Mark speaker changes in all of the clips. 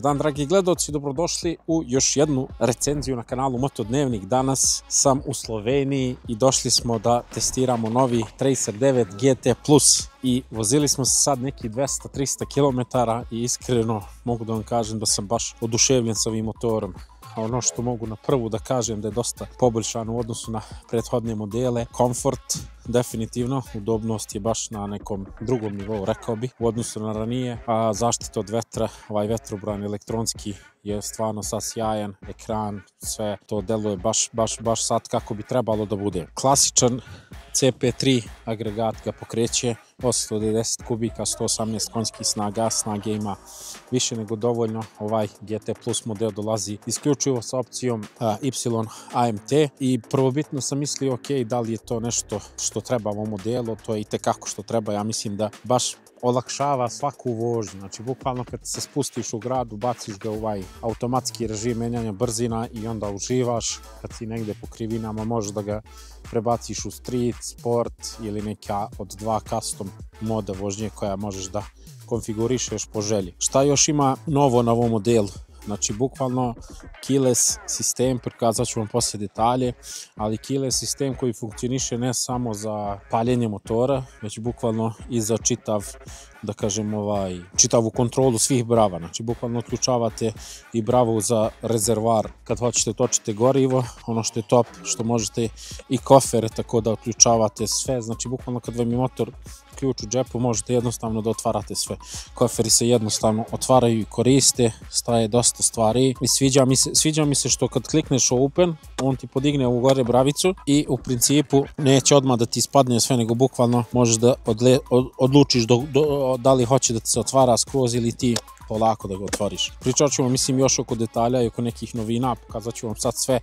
Speaker 1: Dobar dan, dragi gledaoci, dobrodošli u još jednu recenziju na kanalu Motodnevnik. Danas sam u Sloveniji i došli smo da testiramo novi Tracer 9 GT Plus i vozili smo se sad neki 200-300 km i iskreno mogu da vam kažem da sam baš oduševljen sa ovim motorom. A ono što mogu na prvu da kažem da je dosta poboljšano u odnosu na prethodne modele. Komfort, definitivno, udobnost je baš na nekom drugom nivou, rekao bih, u odnosu na ranije. A zaštita od vetra, ovaj vetrobran elektronski je stvarno sad sjajan, ekran, sve to deluje baš sad kako bi trebalo da bude. Klasičan CP3 agregat ga pokreće, 190 kubika, 118 konjskih snaga, snage ima više nego dovoljno. Ovaj GT Plus model dolazi isključivo sa opcijom Y AMT i prvobitno sam mislio ok, da li je to nešto što treba ovom modelu, to je i tekako što treba. Ja mislim da baš olakšava svaku vožnju, znači bukvalno kad se spustiš u gradu, baciš ga u ovaj automatski režim menjanja brzina i onda uživaš. Kad si negde po krivinama možeš da ga prebaciš u street, sport ili neka od dva custom moda vožnje koja možeš da konfigurišeš po želji. Šta još ima novo na ovom modelu? Znači, bukvalno keyless sistem, prikazat ću vam poslije detalje, ali keyless sistem koji funkcioniše ne samo za paljenje motora, već bukvalno i za da kažem, čitavu kontrolu svih brava. Znači, bukvalno otključavate i bravu za rezervar kad hoćete točite gorivo, ono što je top, što možete i kofere tako da otključavate sve. Znači, bukvalno kad vam je motor ključ u džepu, možete jednostavno da otvarate sve. Koferi se jednostavno otvaraju i koriste, staje dosta stvari i sviđa mi se što kad klikneš open, on ti podigne ovu gore bravicu i u principu neće odmah da ti ispadne sve, nego bukvalno možeš da odlučiš da li hoće da ti se otvara skroz ili ti polako da ga otvoriš. Pričat ću vam još oko detalja i oko nekih novina, pokazat ću vam sad sve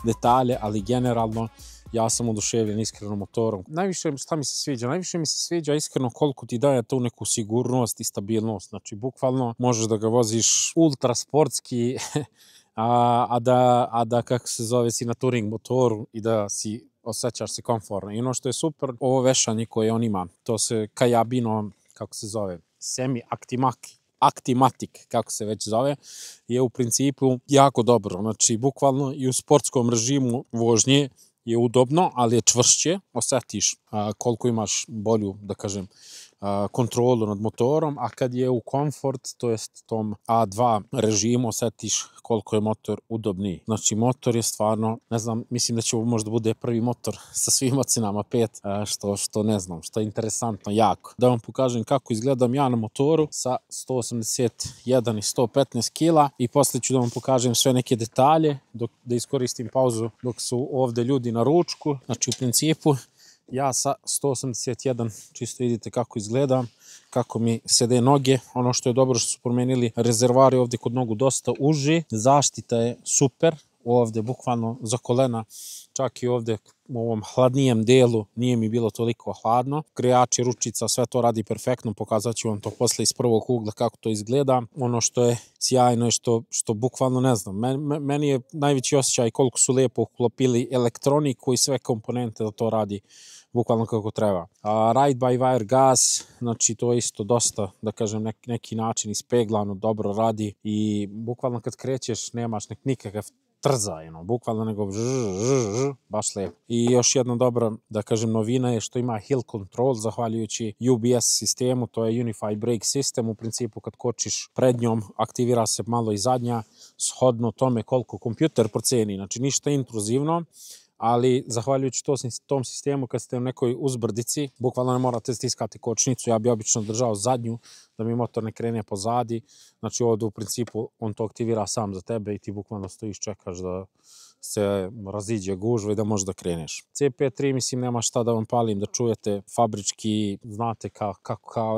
Speaker 1: detalje, ali generalno ja sam oduševljen iskreno motorom. Najviše mi se sviđa iskreno koliko ti daje tu neku sigurnost i stabilnost. Znači, bukvalno možeš da ga voziš ultra sportski, a da kako se zove, si na touring motoru i da si osjećaš se komfortno. I ono što je super, ovo vešanje koje on ima, to se Kajabino, kako se zove, Actimatic, kako se već zove, je u principu jako dobro. Znači, bukvalno i u sportskom režimu vožnje je udobno, ali je čvršće, osjetiš koliko imaš bolju, da kažem, kontrolu nad motorom, a kad je u komfort, to jest tom A2 režimu, osjetiš koliko je motor udobniji. Znači, motor je stvarno, ne znam, mislim da će ovo možda bude prvi motor sa svim ocenama 5, što ne znam, što je interesantno jako. Da vam pokažem kako izgledam ja na motoru sa 181 i 115 kila i poslije ću da vam pokažem sve neke detalje, da iskoristim pauzu dok su ovde ljudi na ručku. Znači, u principu, ja sa 181, čisto vidite kako izgledam, kako mi sede noge. Ono što je dobro što su promenili rezervari ovdje kod nogu dosta uži. Zaštita je super, ovdje bukvalno za kolena, čak i ovdje u ovom hladnijem delu nije mi bilo toliko hladno. Grejači ručica, sve to radi perfektno, pokazat ću vam to posle iz prvog ugla kako to izgleda. Ono što je sjajno je što bukvalno ne znam, meni je najveći osjećaj koliko su lijepo uklopili elektroniku i sve komponente da to radi bukvalno kako treba. Ride by wire gas, znači to je isto dosta, da kažem, neki način ispeglano, dobro radi i bukvalno kad krećeš nemaš nikakav trzaj, bukvalno nego baš lijepo. I još jedna dobra, da kažem, novina je što ima hill control, zahvaljujući UBS sistemu, to je Unified Brake System, u principu kad kočiš prednjom, aktivira se malo i zadnja, shodno tome koliko kompjuter proceni, znači ništa intruzivno, ali zahvaljujući tom sistemu kad ste u nekoj uzbrdici, bukvalno ne morate stiskati kočnicu, ja bi obično držao zadnju da mi motor ne krene pozadi, znači ovdje u principu on to aktivira sam za tebe i ti bukvalno stojiš, čekaš da se raziđe gužva i da možeš da kreneš. CP3, mislim, nema šta da vam palim, da čujete fabrički, znate kao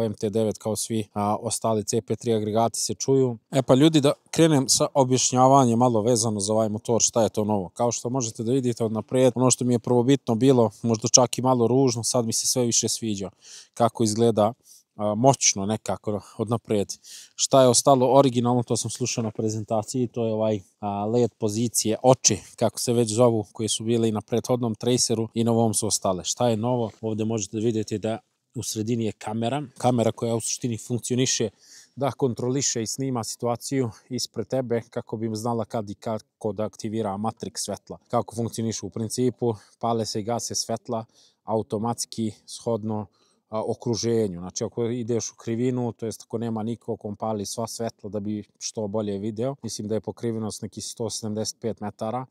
Speaker 1: MT9, kao svi ostali CP3 agregati se čuju. Pa ljudi, da krenem sa objašnjavanjem malo vezano za ovaj motor, šta je to novo. Kao što možete da vidite od naprijed, ono što mi je prvobitno bilo, možda čak i malo ružno, sad mi se sve više sviđa kako izgleda moćno nekako od naprijed. Šta je ostalo originalno, to sam slušao na prezentaciji, to je ovaj LED pozicije, oči, kako se već zovu, koje su bile i na prethodnom Traceru i na ovom su ostale. Šta je novo? Ovdje možete vidjeti da u sredini je kamera koja u suštini funkcioniše da kontroliše i snima situaciju ispred tebe kako bi znala kad i kako da aktivira matrix svetla. Kako funkcioniše u principu, pale se i gase svetla automatski shodno okruženju. Znači ako ideš u krivinu, to jest ako nema nikog, on pali sva svetla da bi što bolje video. Mislim da je pokrivenost nekih 175 metara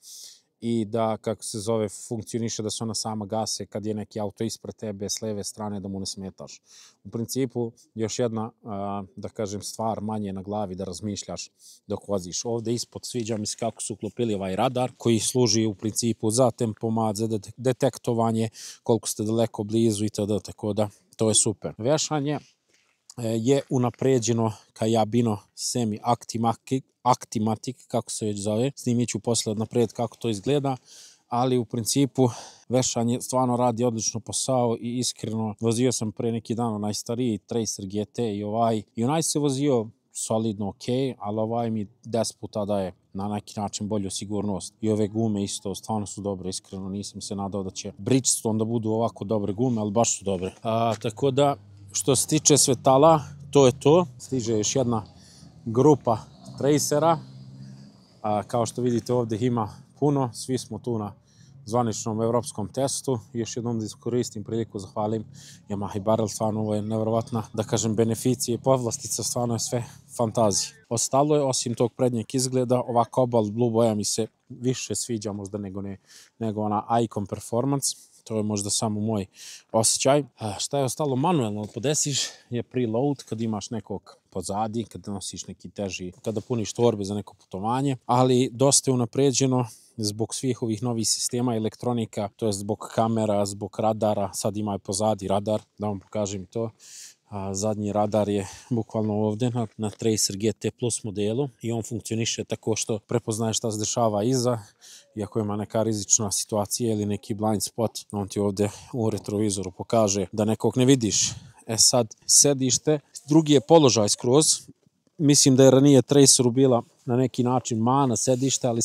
Speaker 1: i da, kako se zove, funkcioniše da se ona sama gase kad je neki auto ispred tebe s leve strane da mu ne smetaš. U principu, još jedna, da kažem, stvar manje na glavi da razmišljaš dok voziš. Ovde ispod sviđa mi se kako su uklopili ovaj radar koji služi u principu za tempomat, za detektovanje koliko ste daleko blizu itd. Tako da to je super. Vešanje je unapređeno Kajabino Semi Actimatic, kako se već zove. Snimit ću posle napred kako to izgleda, ali u principu vešanje stvarno radi odlično posao i iskreno vozio sam pre neki dan onaj stariji Tracer GT i onaj se vozio solidno ok, ali ovaj mi 10 puta daje na neki način bolju sigurnost. I ove gume isto stvarno su dobre, iskreno nisam se nadao da će Bridgestone da budu ovako dobre gume, ali baš su dobre. Tako da, što se tiče svetala, to je to. Stiže još jedna grupa Tracera. Kao što vidite ovdje ima puno, svi smo tu na zvaničnom evropskom testu. Još jednom da iskoristim priliku, zahvalim Yamaha i Barrel, stvarno ovo je nevjerovatna, da kažem, beneficije i povlastica, stvarno je sve fantazije. Ostalo je, osim tog prednjeg izgleda, ova Cobalt Blue boja mi se više sviđa možda nego ona Icon Performance. To je možda samo moj osjećaj. Šta je ostalo? Manuelno podesiš je preload kad imaš nekog pozadi, kad nosiš neki teži, kada puniš torbe za neko putovanje, ali dosta je unapređeno zbog svih ovih novih sistema elektronika, to je zbog kamera, zbog radara, sad ima i pozadi radar, da vam pokažem to. Zadnji radar je bukvalno ovdje na Tracer GT Plus modelu i on funkcioniše tako što prepoznaje šta se dešava iza i ako ima neka rizična situacija ili neki blind spot, on ti ovdje u retrovizoru pokaže da nekog ne vidiš. Sad, sedište, drugi je položaj skroz. Mislim da je ranije Traceru bila na neki način mana sedište, ali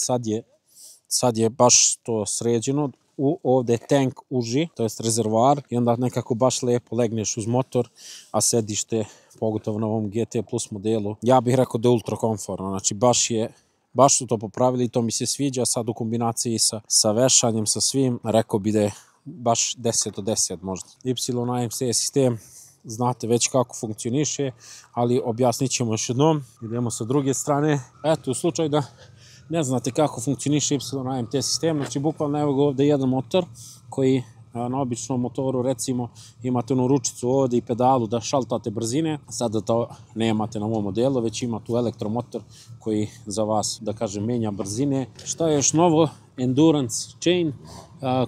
Speaker 1: sad je baš to sređeno. Ovdje je tank uži, to je rezervoar i onda nekako baš lepo legneš uz motor, a sedište, pogotovo na ovom GT Plus modelu, ja bih rekao da je ultra komfortno, znači baš su to popravili i to mi se sviđa. Sad u kombinaciji sa vešanjem, sa svim, rekao bi da je baš 10 od 10 možda. YAMC sistem, znate već kako funkcioniše, ali objasnit ćemo još jednom. Idemo sa druge strane. Eto, u slučaju da ne znate kako funkcioniše YAMT sistem, znači bukvalno evo ga ovdje jedan motor koji na običnom motoru recimo imate onu ručicu ovdje i pedalu da šaltate brzine, sada to nemate na ovom modelu, već ima tu elektromotor koji za vas, da kažem, menja brzine. Šta je još novo? Endurance Chain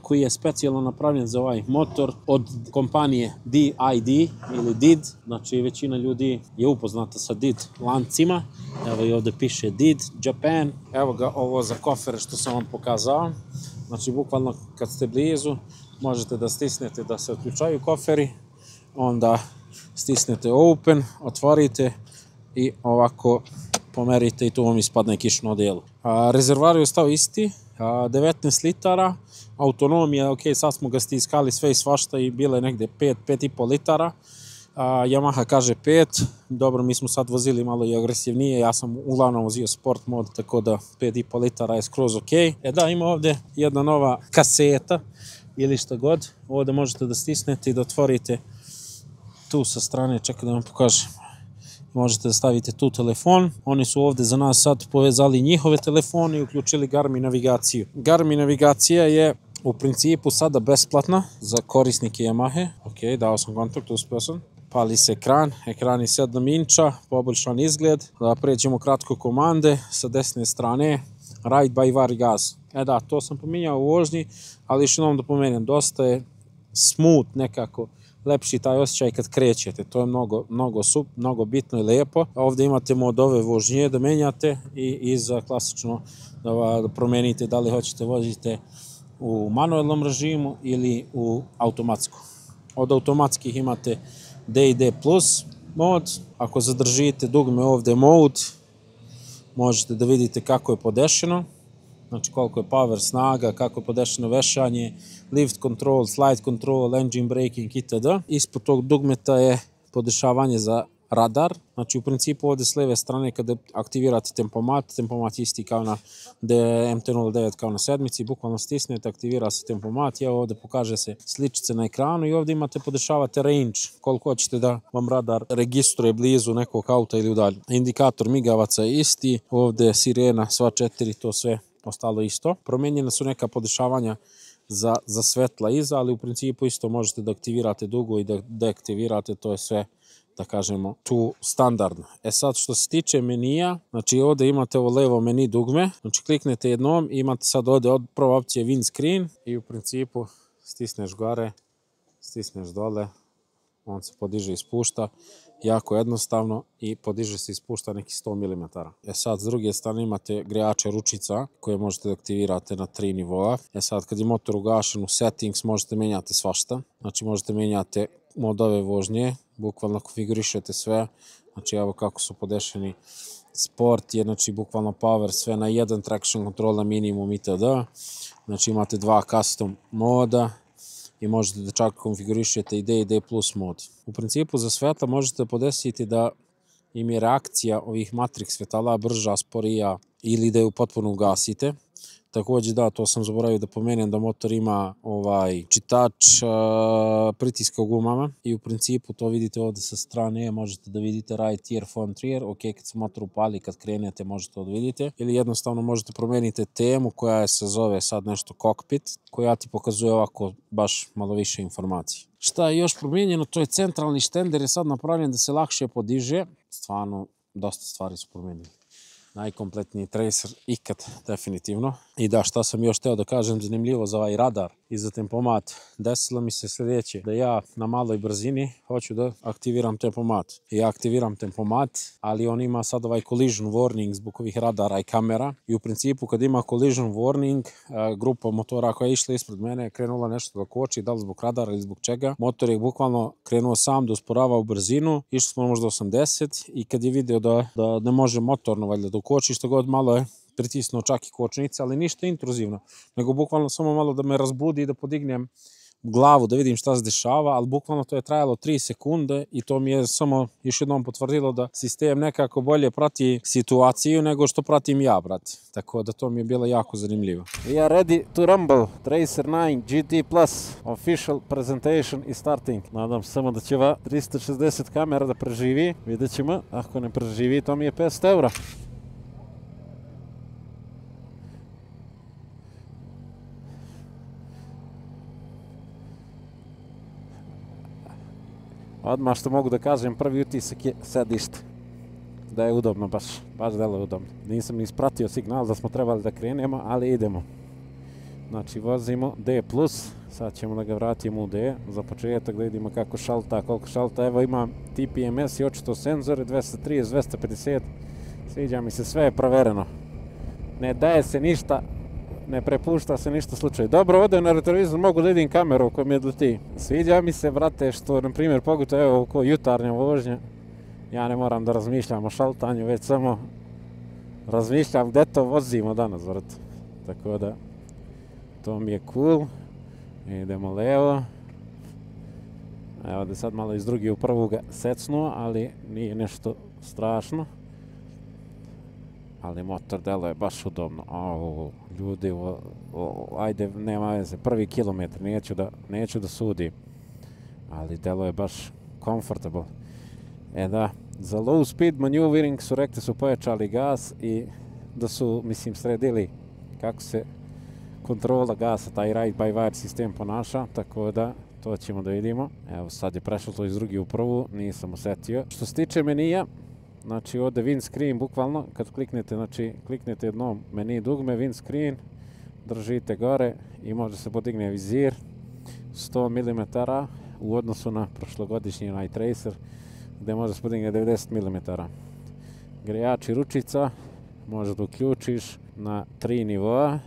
Speaker 1: koji je specijalno napravljen za ovaj motor od kompanije DID ili DID, znači većina ljudi je upoznata sa DID lancima. Evo i ovdje piše DID Japan. Evo ga ovo za kofere što sam vam pokazao. Znači bukvalno kad ste blizu možete da stisnete da se otključaju koferi, onda stisnete open, otvorite i ovako pomerite i tu vam ispadne kišno odijelo. Rezervoar je ostao isti, 19 litara, autonomija, ok, sad smo ga stiskali sve i svašta i bile negde 5,5 litara. Yamaha kaže 5, dobro, mi smo sad vozili malo i agresivnije, ja sam uglavnom vozio sport mod, tako da 5,5 litara je skroz ok. Da, ima ovdje jedna nova kaseta ili šta god, ovdje možete da stisnete i da otvorite tu sa strane, čekaj da vam pokažem. Možete da stavite tu telefon, oni su ovdje za nas sad povezali njihove telefone i uključili Garmin navigaciju. Garmin navigacija je u principu sada besplatna za korisnike Yamahe. Ok, dao sam kontakt, uspio sam. Pali se ekran je 7 inča, poboljšan izgled. Da pređemo kratko komande sa desne strane, Ride by Vargas. Da, to sam pominjao u vožnji, ali još jednom da pomenem, dosta je smooth nekako, lepši taj osjećaj kad krećete, to je mnogo bitno i lijepo. Ovdje imate modove vožnje da menjate i za klasično da promenite da li hoćete vozite u manuelnom režimu ili u automatskom. Od automatskih imate D i D plus mod, ako zadržite dugme ovdje mode, možete da vidite kako je podešeno, znači koliko je power, snaga, kako je podešeno vešanje, lift control, slide control, engine braking itd. Ispod tog dugmeta je podešavanje za radar. Znači u principu ovdje s lijeve strane kada aktivirate tempomat isti kao na MT-09 kao na sedmici, bukvalno stisnete, aktivira se tempomat, evo ovdje pokaže se sličice na ekranu i ovdje imate, podešavate range, koliko hoćete da vam radar registruje blizu nekog auta ili udalje. Indikator migavaca je isti, ovdje sirena, sva 4, to sve ostalo isto. Promijenjena su neka podešavanja za svetla iza, ali u principu isto možete da aktivirate dugo i da deaktivirate, to je sve, da kažemo, tu standardno. Sad što se tiče menija, znači ovdje imate ovo levo meni dugme, znači kliknete jednom i imate sad ovdje prva opcija windscreen i u principu stisneš gore, stisneš dole, on se podiže i spušta, jako jednostavno i podiže se i spušta neki 100 mm. Sad s druge strane imate grejače ručica koje možete da aktivirate na 3 nivoa. Sad kad je motor ugašen u settings možete menjati svašta, znači možete menjati modove vožnje, bukvalno konfigurišete sve, znači evo kako su podešeni. Sport je znači bukvalno power, sve na jedan, traction control na minimum itd. Znači imate 2 custom moda i možete da čak konfigurišete i D i D plus mod. U principu za svetla možete podesiti da im je reakcija ovih matrix svetala brža, sporija ili da ju potpuno ugasite. Također da, to sam zaboravio da pomenem da motor ima čitač pritiska u gumama i u principu to vidite ovdje sa strane, možete da vidite right ear, front rear, ok, kad se motor upali, kad krenete možete to da vidite, ili jednostavno možete promijeniti temu koja se zove sad nešto cockpit, koja ti pokazuje ovako baš malo više informacije. Šta je još promijenjeno, to je centralni štender je sad napravljen da se lakše podiže, stvarno dosta stvari su promijenjene. Najkompletniji tracer ikad, definitivno. I da, šta sam još teo da kažem zanimljivo za ovaj radar i za tempomat. Desilo mi se sljedeće, da ja na maloj brzini hoću da aktiviram tempomat. Ja aktiviram tempomat, ali on ima sad ovaj collision warning zbog ovih radara i kamera. I u principu kad ima collision warning, grupa motora koja je išla ispred mene je krenula nešto da koči, da li zbog radara ili zbog čega. Motor je bukvalno krenuo sam da usporava u brzinu, išli smo možda 80 i kad je video da ne može motorno valjda da koči, što god malo je pritisnuo čak i kočnice, ali ništa intruzivno, nego bukvalno samo malo da me razbudi i da podignem glavu da vidim šta se dešava, ali bukvalno to je trajalo 3 sekunde i to mi je samo još jednom potvrdilo da sistem nekako bolje prati situaciju nego što pratim ja, brate. Tako da to mi je bilo jako zanimljivo. We are ready to rumble. Tracer 9 GT Plus official presentation is starting. Nadam se samo da će ova 360 kamera da preživi. Vidjet ćemo. Ako ne preživi, to mi je 500 eura. Odmah što mogu da kažem, prvi utisak je sedište. Da je udobno, baš delo udobno. Nisam ni ispratio signal da smo trebali da krenemo, ali idemo. Znači vozimo D+, sad ćemo da ga vratimo u D, za početak da vidimo kako šalta, koliko šalta. Evo imam TPMS i očito senzore, 230, 250, sviđa mi se, sve je provereno. Ne daje se ništa, ne prepušta se ništa slučaju. Dobro, ovdje na retrovizor mogu da vidim kameru koja mi odleti. Sviđa mi se, brate, što, na primjer, pogotovo evo oko jutarnja vožnja, ja ne moram da razmišljam o šaltanju, već samo razmišljam gdje to vozimo danas, brate. Tako da, to mi je cool. Idemo levo. Evo da sad malo iz drugi u prvu ga secnuo, ali nije nešto strašno. Ali motor delo je baš udobno. Ljudi, ajde, nema veze, prvi kilometar, neću da sudim. Ali delo je baš comfortable. Da, za low speed maneuvering su rekli su pojačali gas i da su, mislim, sredili kako se kontrola gasa, taj ride by wire sistem ponaša, tako da to ćemo da vidimo. Evo sad je prešlo to iz drugi u prvu, nisam osetio. Što se tiče menija, znači ovdje windscreen, bukvalno, kad kliknete, znači kliknete jednom meni dugme, windscreen, držite gore i može se podigne vizir 100 mm u odnosu na prošlogodišnji onaj Tracer gdje može se podigne 90 mm. Grejači ručica, možeš da uključiš na 3 nivoa,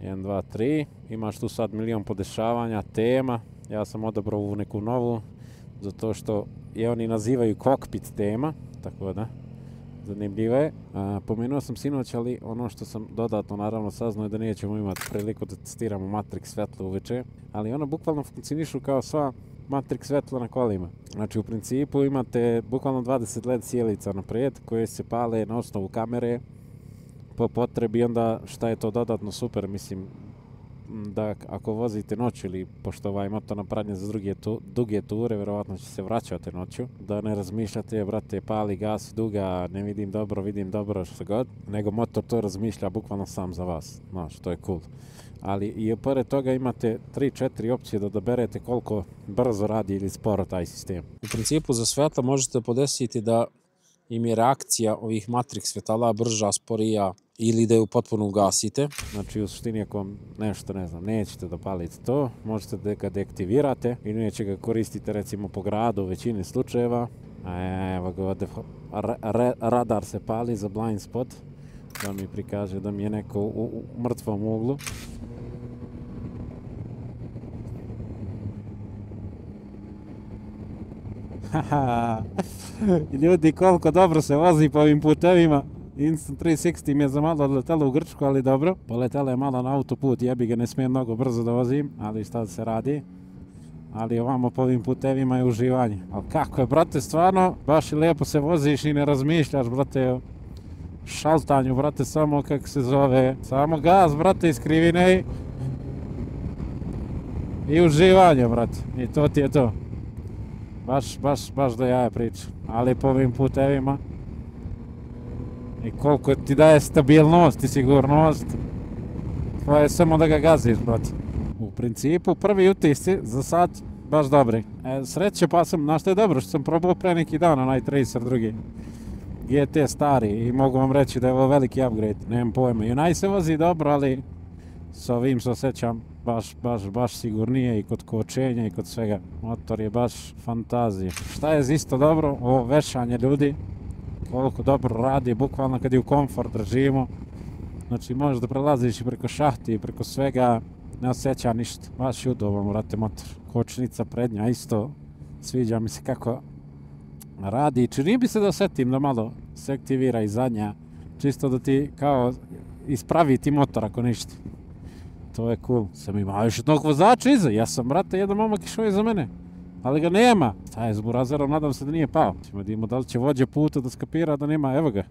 Speaker 1: 1, 2, 3, imaš tu sad milion podešavanja, tema, ja sam odabrao ovu neku novu, zato što je oni nazivaju cockpit tema, tako da, zanimljivo je. Pomenuo sam sinoć, ali ono što sam dodatno naravno saznao je da nećemo imati priliku da testiramo Matrix svetla uveče, ali ono bukvalno funkcionišu kao sva Matrix svetla na kolima. Znači u principu imate bukvalno 20 LED sjelica naprijed koje se pale na osnovu kamere po potrebi. Onda šta je to dodatno super, mislim, da ako vozite noću ili pošto ovaj motor napravljen za duge ture, verovatno će se vraćati noću, da ne razmišljate, brate, pali gas, duga, ne vidim dobro, što god, nego motor to razmišlja bukvalno sam za vas, znaš, to je cool. Ali i pored toga imate 3-4 opcije da odaberete koliko brzo radi ili sporo taj sistem. U principu za svetla možete podesiti da im je reakcija ovih Matrix svetala brža, sporija ili da ju potpuno ugasite. Znači u suštini ako vam nešto, ne znam, nećete da palite to, možete da ga deaktivirate i neće ga koristiti recimo po gradu u većini slučajeva. Evo ga ovdje, radar se pali za blind spot, da mi prikaže da mi je neko u mrtvom uglu. Ljudi, koliko dobro se vozi po ovim putevima. Insta360 mi je za malo odletalo u Grčku, ali dobro. Poletalo je malo na autoput, jebi ga, ne smijem mnogo brzo da vozim, ali šta se radi. Ali ovamo po ovim putevima je uživanje. Ali kako je, brate, stvarno, baš i lijepo se voziš i ne razmišljaš, brate, o šaltanju, brate, samo kako se zove, samo gaz, brate, iz krivine i uživanje, brate, i to ti je to. Baš do jaja priča, ali po ovim putevima i koliko ti daje stabilnost i sigurnost, to je samo da ga gaziš, brate. U principu prvi utisci za sad baš dobri. Sreće pa sam, znaš što je dobro, što sam probao pre neki dan onaj Tracer drugi GT stari i mogu vam reći da je ovo veliki upgrade, nemam pojma. I onaj se vozi dobro, ali s ovim se osjećam baš sigurnije i kod kočenja i kod svega. Motor je baš fantazija. Šta je isto dobro? Ovo vešanje ljudi, koliko dobro radi, bukvalno kad je u komfort režimu. Znači možeš da prelaziš i preko šahti i preko svega, ne osjeća ništa. Baš je udoban, brate, motor. Kočnica prednja isto, sviđa mi se kako radi. Čini bi se da osjetim da malo se aktivira i zadnja, čisto da ti kao ispravi ti motor ako ništa. To je cool. Sam imao još jednog vozača iza. Ja sam, brate, jedan momak išao iza mene. Ali ga nema. Šta je s burazerom, nadam se da nije pao. Vidimo da li će vođe puta da skapira da nema. Evo ga.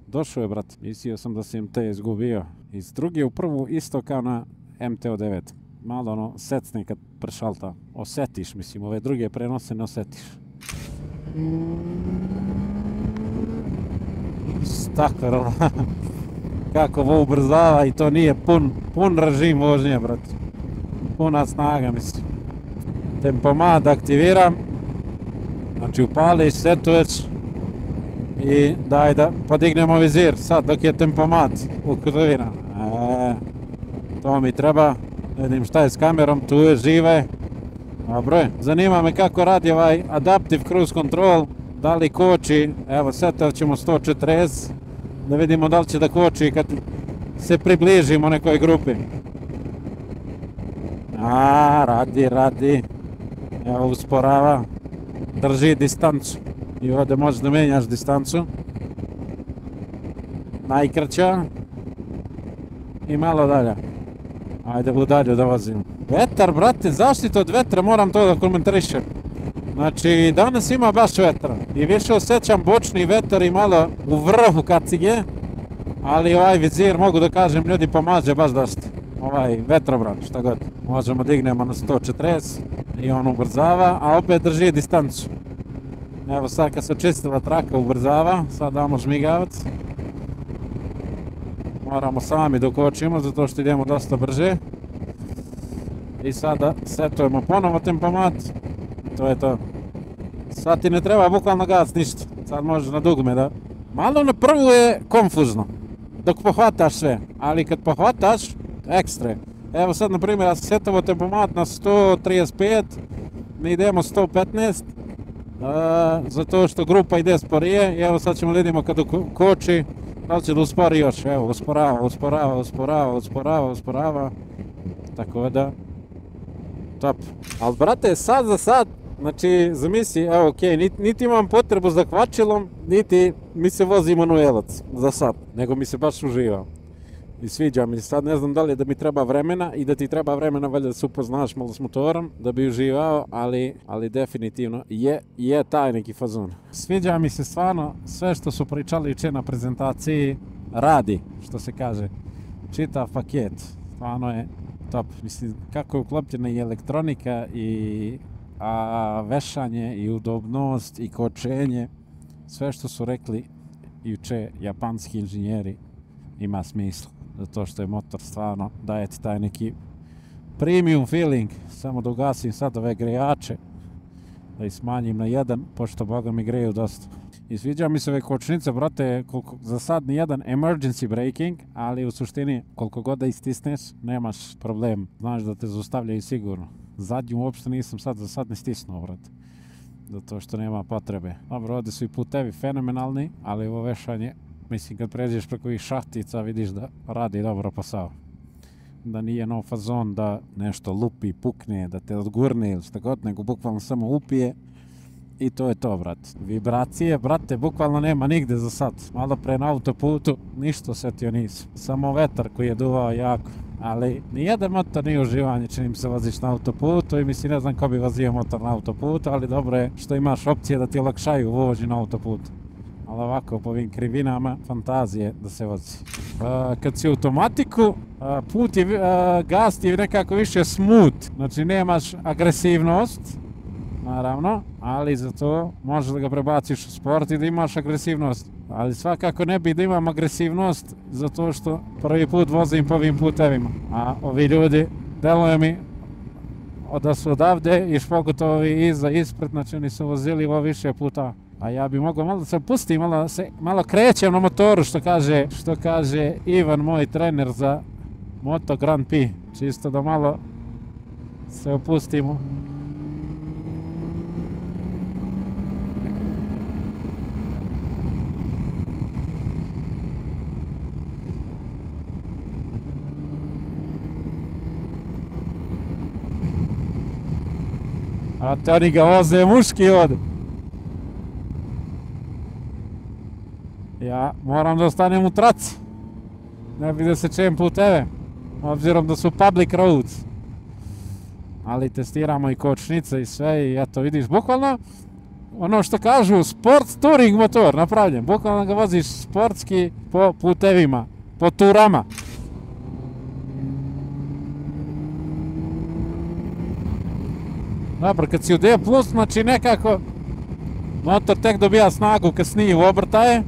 Speaker 1: Došao je, brate. Mislio sam da si MT izgubio. Iz druge u prvu isto kao na MT-9. Malo ono secne kad prešalta. Osetiš, mislim. Ove druge prenose ne osetiš. Stakar. Kako ovo ubrzava i to nije pun režim vožnje, brate. Puna snaga, mislim. Tempomat aktiviram. Znači upališ, setuješ i daj da podignemo vizir. Sad dok je tempomat ukrivina. To mi treba. Vidim šta je s kamerom, tu je žive. Dobro je. Zanima me kako radi ovaj Adaptive Cruise Control. Da li koči, evo setovat ćemo 140. Da vidimo da li će da koči kad se približimo nekoj grupi. Radi. Evo usporava. Drži distancu. I ovdje možeš da menjaš distancu. Najkraća. I malo dalje. Ajde u dalje da vozimo. Vetar, brate, zaštita od vetra, moram to da komentarišem. Znači, danas ima baš vetra. I više osjećam bočni vetar i malo u vrhu kacige. Ali ovaj vizir, mogu da kažem, ljudi pomaže baš dosta. Ovaj vetrobran, šta god. Možemo dignemo na 140 i on ubrzava, a opet drži distancu. Evo sad kad se čistila traka ubrzava, sad damo žmigavac. Moramo sami dokočimo, zato što idemo dosta brže. I sada setujemo ponovo tempomat. To je to. Sad ti ne treba bukvalno gas, ništa. Sad možeš na dugme da... Malo na prvu je konfuzno. Dok pohvataš sve. Ali kad pohvataš, ekstra. Evo sad na primjer, ja sam setao tempomat na 135. Mi idemo 115. Zato što grupa ide sporije. I evo sad ćemo vidimo kad koči. Da li će da uspori još. Evo, usporava. Tako da... Top. Ali brate, sad za sad Znači, zamisli, evo, okej, niti imam potrebu za kvačilom, niti mi se vozi manuelac za sad, nego mi se baš uživa. I sviđa mi. Sad ne znam da li je da mi treba vremena i da ti treba vremena valjda da se upoznaš malo s motorom, da bi uživao, ali definitivno je taj neki fazon. Sviđa mi se stvarno sve što su pričali jučer na prezentaciji radi, što se kaže. Čitav paket. Stvarno je top. Mislim, kako je uklopljena i elektronika i vešanje i udobnost i kočenje. Sve što su rekli jučer japanski inženjeri ima smisla. Zato što je motor stvarno daje ti taj neki premium feeling. Samo da ugasim sad ove grejače, da ih smanjim na 1, pošto boga mi greju dosta. I sviđa mi se ove kočnice, brate, za sad ni jedan emergency braking, ali u suštini koliko god da istisneš, nemaš problem. Znaš da te zaustavljaju sigurno. Zadnju uopšte nisam za sad ne stisnuo, brate. Zato što nema potrebe. Dobro, ovdje su i putevi fenomenalni, ali ovo vešanje, mislim, kad pređeš preko ovih šahtica, vidiš da radi dobro posao. Da nije nov fazon da nešto lupi, pukne, da te odgurne ili šta god, nego bukvalno samo upije i to je to, brate. Vibracije, brate, bukvalno nema nigde za sad. Malo pre na autoputu, ništa osjetio nisam. Samo vetar koji je duvao jako. Ali nijedan motor nije uživanje, čini mi se voziš na autoputu i mislim ne znam ko bi vozio motor na autoputu, ali dobro je što imaš opcije da ti olakšaju vožnju na autoputu. Ali ovako, po ovim krivinama, fantazije da se vozi. Kad si u automatiku, put je, gas ti je nekako više smooth. Znači nemaš agresivnost, naravno, ali za to možeš da ga prebaciš u sport i da imaš agresivnost. Ali svakako ne bi da imam agresivnost zato što prvi put vozim po ovim putevima. A ovi ljudi, deluje mi da su odavde i pogotovo ovi iza, ispred, znači oni su vozili ovo više puta. A ja bi mogao malo da se opustim, malo krećem na motoru, što kaže Ivan, moj trener za Moto Grand Prix. Čisto da malo se opustimo. A te oni ga voze muški ovdje. Ja moram da ostanem u traci. Ne bi da se čujem puteve. Obzirom da su public roads. Ali testiramo i kočnice i sve i eto vidiš, bukvalno ono što kažu sport touring motor napravljen. Bukvalno ga voziš sportski po putevima, po turama. Dobro, kad si u D+, znači nekako motor tek dobija snagu kad snije u obrtaje.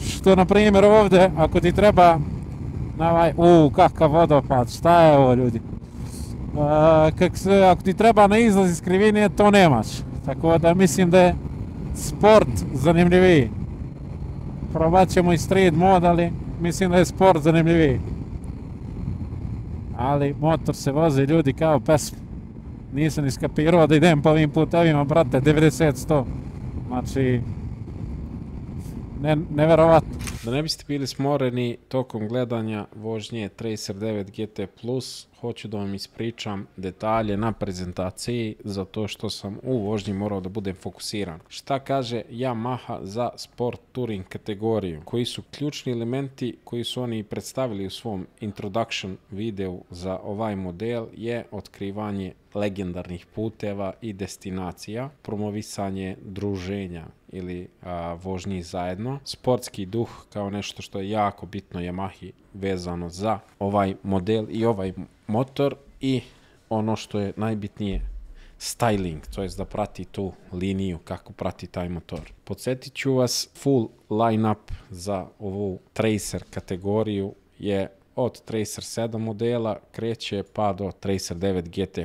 Speaker 1: Što, na primjer, ovdje, ako ti treba kakav vodopad, šta je ovo, ljudi? Ako ti treba na izlaz iz krivine, to nemaš. Tako da mislim da je sport zanimljiviji. Probat ćemo i street mod, ali mislim da je sport zanimljiviji. Ali motor se vozi, ljudi, kao pesma. Nisam iskapirao da idem po ovim putevima, brate, 90-100. Znači, neverovatno. Da ne biste bili smoreni tokom gledanja vožnje Tracer 9 GT+, hoću da vam ispričam detalje na prezentaciji, zato što sam u vožnji morao da budem fokusiran. Šta kaže Yamaha za Sport Touring kategoriju? Koji su ključni elementi koji su oni predstavili u svom introduction videu za ovaj model je otkrivanje legendarnih puteva i destinacija, promovisanje druženja ili vožnji zajedno, sportski duh kao nešto što je jako bitno Yamahi vezano za ovaj model i ovaj motor i ono što je najbitnije styling, to jest da prati tu liniju kako prati taj motor. Podsjetit ću vas, full line-up za ovu Tracer kategoriju je od Tracer 7 modela kreće pa do Tracer 9 GT+,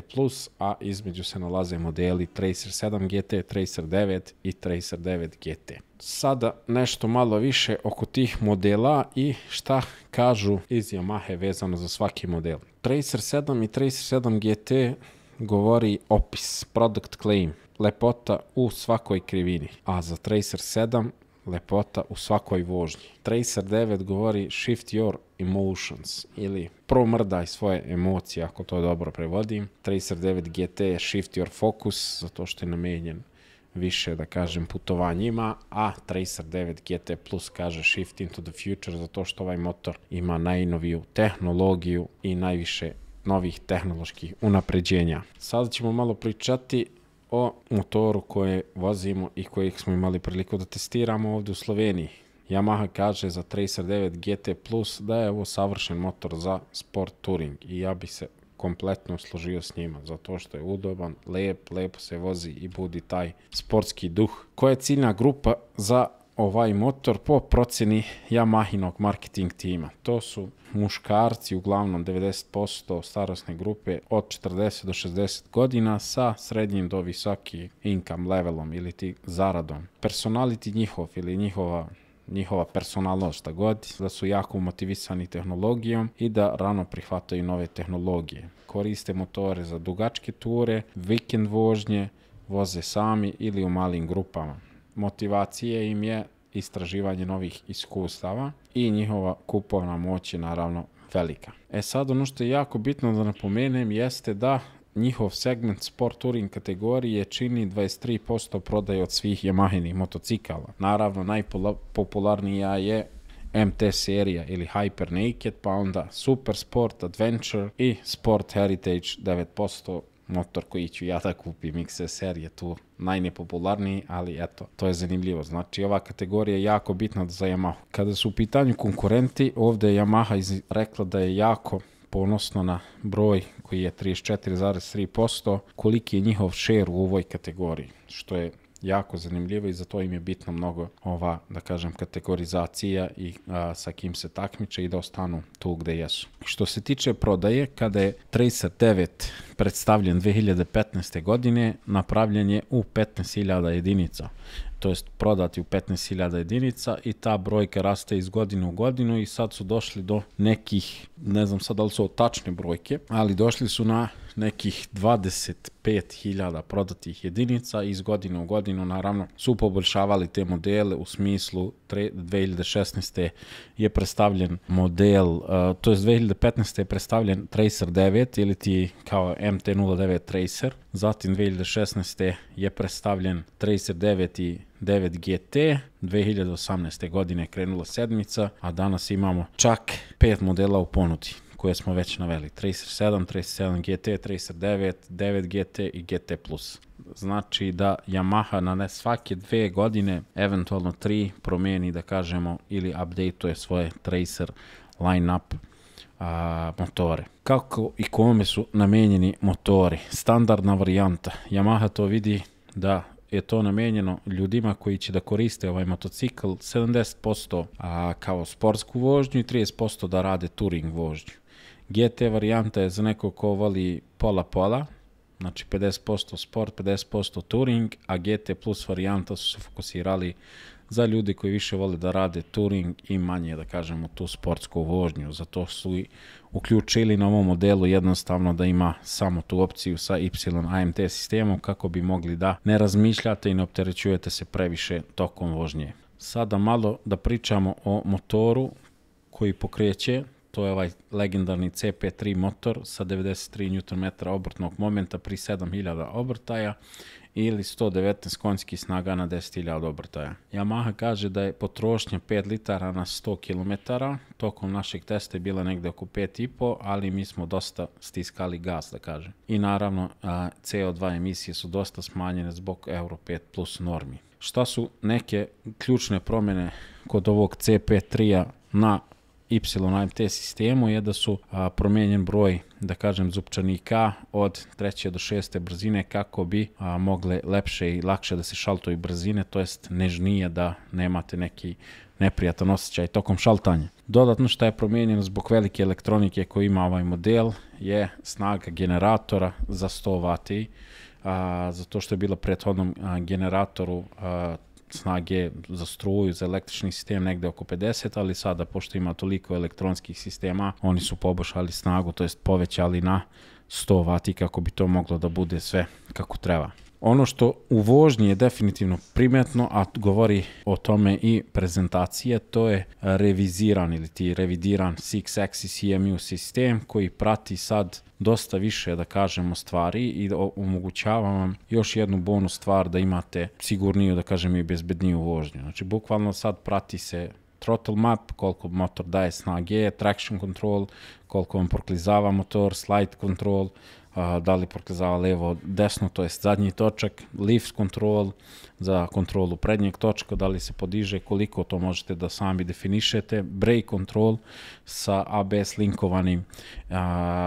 Speaker 1: a između se nalaze modeli Tracer 7 GT, Tracer 9 i Tracer 9 GT. Sada nešto malo više oko tih modela i šta kažu iz Yamahe vezano za svaki model. Tracer 7 i Tracer 7 GT govori opis, product claim, lepota u svakoj krivini, a za Tracer 7 lepota u svakoj vožnji. Tracer 9 govori shift your Emotions ili promrdaj svoje emocije, ako to dobro prevodim. Tracer 9 GT je Shift Your Focus, zato što je namenjen više, da kažem, putovanjima, a Tracer 9 GT Plus kaže Shift into the Future, zato što ovaj motor ima najnoviju tehnologiju i najviše novih tehnoloških unapređenja. Sada ćemo malo pričati o motoru koje vozimo i kojeg smo imali priliku da testiramo ovdje u Sloveniji. Yamaha kaže za Tracer 9 GT Plus da je ovo savršen motor za sport touring i ja bih se kompletno složio s njima, zato što je udoban, lepo se vozi i budi taj sportski duh. Koja je ciljna grupa za ovaj motor po procjeni Yamahinog marketing tima? To su muškarci, uglavnom 90% starosne grupe od 40 do 60 godina sa srednjim do visokim income levelom ili ti zaradom. Personality njihov ili njihova personalnost, šta god, da su jako motivisani tehnologijom i da rano prihvataju nove tehnologije. Koriste motore za dugačke ture, vikend vožnje, voze sami ili u malim grupama. Motivacija im je istraživanje novih iskustava i njihova kupovna moć je naravno velika. Sad ono što je jako bitno da napomenem jeste da njihov segment sport touring kategorije čini 23% prodaje od svih Yamahinih motocikala. Naravno, najpopularnija je MT serija ili Hyper Naked, pa onda Super Sport, Adventure i Sport Heritage 9%, motor koji ću ja da kupim, XS serije tu najnepopularniji, ali eto, to je zanimljivo. Znači, ova kategorija je jako bitna za Yamaha. Kada su u pitanju konkurenti, ovdje je Yamaha rekla da je jako ponosno na broj koji je 34,3%, koliki je njihov share u ovoj kategoriji, što je jako zanimljivo i zato im je bitno mnogo ova, da kažem, kategorizacija i sa kim se takmiče i da ostanu tu gde jesu. Što se tiče prodaje, kada je Tracer 9 predstavljen 2015. godine, napravljen je u 15.000 jedinica. To jest prodati u 15.000 jedinica i ta brojka raste iz godine u godinu i sad su došli do nekih, ne znam sad da li su tačne brojke, ali došli su na nekih 25.000 prodatih jedinica i iz godine u godinu naravno su poboljšavali te modele u smislu 2016. je predstavljen model, to jest 2015. je predstavljen Tracer 9 ili ti kao MT-09 Tracer, zatim 2016. je predstavljen Tracer 9 i 9 GT, 2018. godine je krenula sedmica, a danas imamo čak 5 modela u ponudi koje smo već naveli. Tracer 7, Tracer 7 GT, Tracer 9, 9 GT i GT+. Znači da Yamaha na svake 2 godine, eventualno 3, promijeni, da kažemo, ili updateuje svoje Tracer line-up motore. Kako i kome su namenjeni motori? Standardna varijanta. Yamaha to vidi da je to namenjeno ljudima koji će da koriste ovaj motocikl 70% kao sportsku vožnju i 30% da rade touring vožnju. GT varijanta je za neko ko voli pola-pola, znači 50% sport, 50% touring, a GT plus varijanta su se fokusirali za ljudi koji više vole da rade touring i manje, da kažemo, tu sportsku vožnju. Zato su i uključili na ovom modelu jednostavno da ima samo tu opciju sa Y-AMT sistemom kako bi mogli da ne razmišljate i ne opterećujete se previše tokom vožnje. Sada malo da pričamo o motoru koji pokreće. To je ovaj legendarni CP3 motor sa 93 Nm obrtnog momenta pri 7000 obrtaja ili 119 konjskih snaga na 10.000 obrtaja. Yamaha kaže da je potrošnja 5 litara na 100 km, tokom našeg testa je bila negde oko 5,5, ali mi smo dosta stiskali gas, da kažem. I naravno CO2 emisije su dosta smanjene zbog Euro 5 plus normi. Šta su neke ključne promjene kod ovog CP3-a na Y-AMT sistemu je da su promijenjen broj, da kažem, zupčanika od 3. do 6. brzine kako bi mogle lepše i lakše da se šaltuju brzine, to jest nežnije, da nemate neki neprijatan osjećaj tokom šaltanja. Dodatno što je promijenjeno zbog velike elektronike koju ima ovaj model je snaga generatora za 100 W, zato što je bilo prethodnom generatoru snage za struju, za električni sistem negde oko 50, ali sada pošto ima toliko elektronskih sistema, oni su poboljšali snagu, to jest povećali na 100 W kako bi to moglo da bude sve kako treba. Ono što u vožnji je definitivno primetno, a govori o tome i prezentacije, to je reviziran ili ti revidiran Six-Axis EMU sistem koji prati sad dosta više, da kažemo, stvari i omogućava vam još jednu bonus stvar da imate sigurniju, da kažem, i bezbedniju vožnju. Znači, bukvalno sad prati se throttle map, koliko motor daje snage, traction control, koliko vam proklizava motor, slide control, da li proklizava levo, desno, to jest zadnji točak, lift control za kontrolu prednjeg točka, da li se podiže, koliko to možete da sami definišete, brake control sa ABS linkovanim,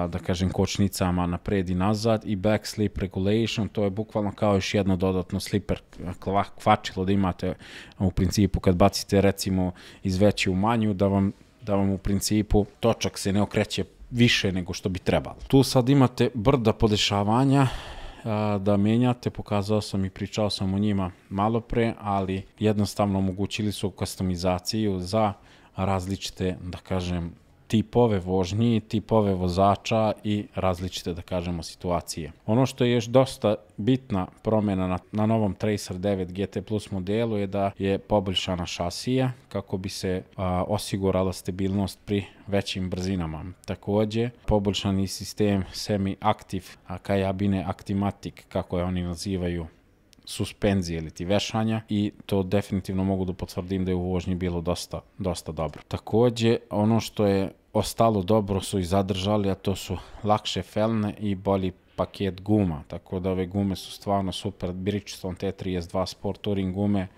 Speaker 1: da kažem, kočnicama napred i nazad i back slip regulation, to je bukvalno kao još jedno dodatno slipper kvačilo da imate u principu kad bacite recimo iz veće u manju, da vam u principu točak se ne okreće više nego što bi trebalo. Tu sad imate brda podešavanja da menjate, pokazao sam i pričao sam o njima malo pre, ali jednostavno omogućili su kustomizaciju za različite, da kažem, tipove vožnji, tipove vozača i različite, da kažemo, situacije. Ono što je još dosta bitna promjena na novom Tracer 9 GT Plus modelu je da je poboljšana šasija kako bi se osigurala stabilnost pri većim brzinama. Također, poboljšani sistem semi-active Kayabine Actimatic, kako je oni nazivaju, suspenzije ili ti vešanja, i to definitivno mogu da potvrdim da je u vožnji bilo dosta dobro. Također, ono što je ostalo dobro su i zadržali, a to su lakše felne i bolji paket guma, tako da ove gume su stvarno super. Bridgestone T32 Sport Touring gume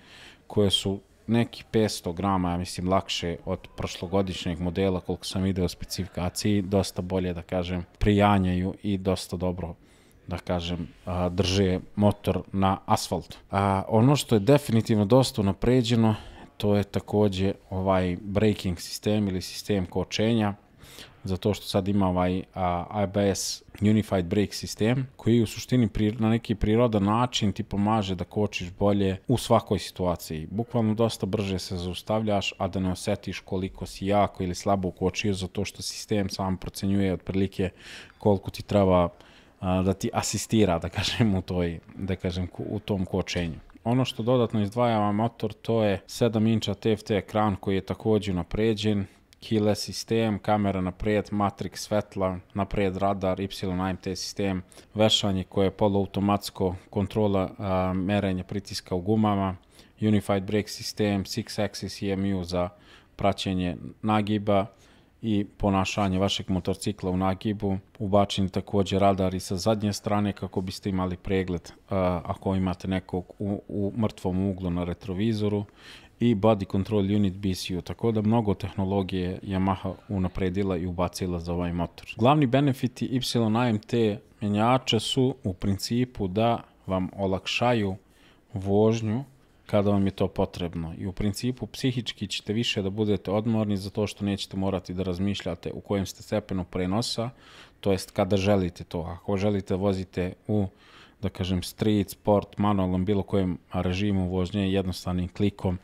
Speaker 1: koje su neki 500 grama, ja mislim, lakše od prošlogodišnjeg modela, koliko sam video u specifikaciji, dosta bolje, da kažem, prijanjaju i dosta dobro, da kažem, drže motor na asfaltu. Ono što je definitivno dosta unapređeno, to je također ovaj braking sistem ili sistem kočenja, zato što sad ima ovaj ABS Unified Brake sistem, koji u suštini na neki prirodan način ti pomaže da kočiš bolje u svakoj situaciji. Bukvalno dosta brže se zaustavljaš, a da ne osetiš koliko si jako ili slabo ukočio, zato što sistem sam procenjuje otprilike koliko ti treba da ti asistira, da kažem, u tom kočenju. Ono što dodatno izdvajava motor, to je 7 inča TFT ekran koji je također napređen, keyless sistem, kamera naprijed, matrix svetla, naprijed radar, YMT sistem, vešanje koje je poluautomatsko, kontrola merenja pritiska u gumama, Unified Brake sistem, Six-Axis EMU za praćenje nagiba i ponašanje vašeg motorcikla u nagibu. Ubačen također radar i sa zadnje strane kako biste imali pregled ako imate nekog u mrtvom uglu na retrovizoru, i body control unit BCU, tako da mnogo tehnologije Yamaha unapredila i ubacila za ovaj motor. Glavni benefiti YMT mjenjača su u principu da vam olakšaju vožnju kada vam je to potrebno, i u principu psihički ćete više da budete odmorni zato što nećete morati da razmišljate u kojem ste stepenu prenosa, to jest kada želite to. Ako želite vozite u, da kažem, street, sport, manualnom, bilo kojem režimu vožnje, jednostavnim klikom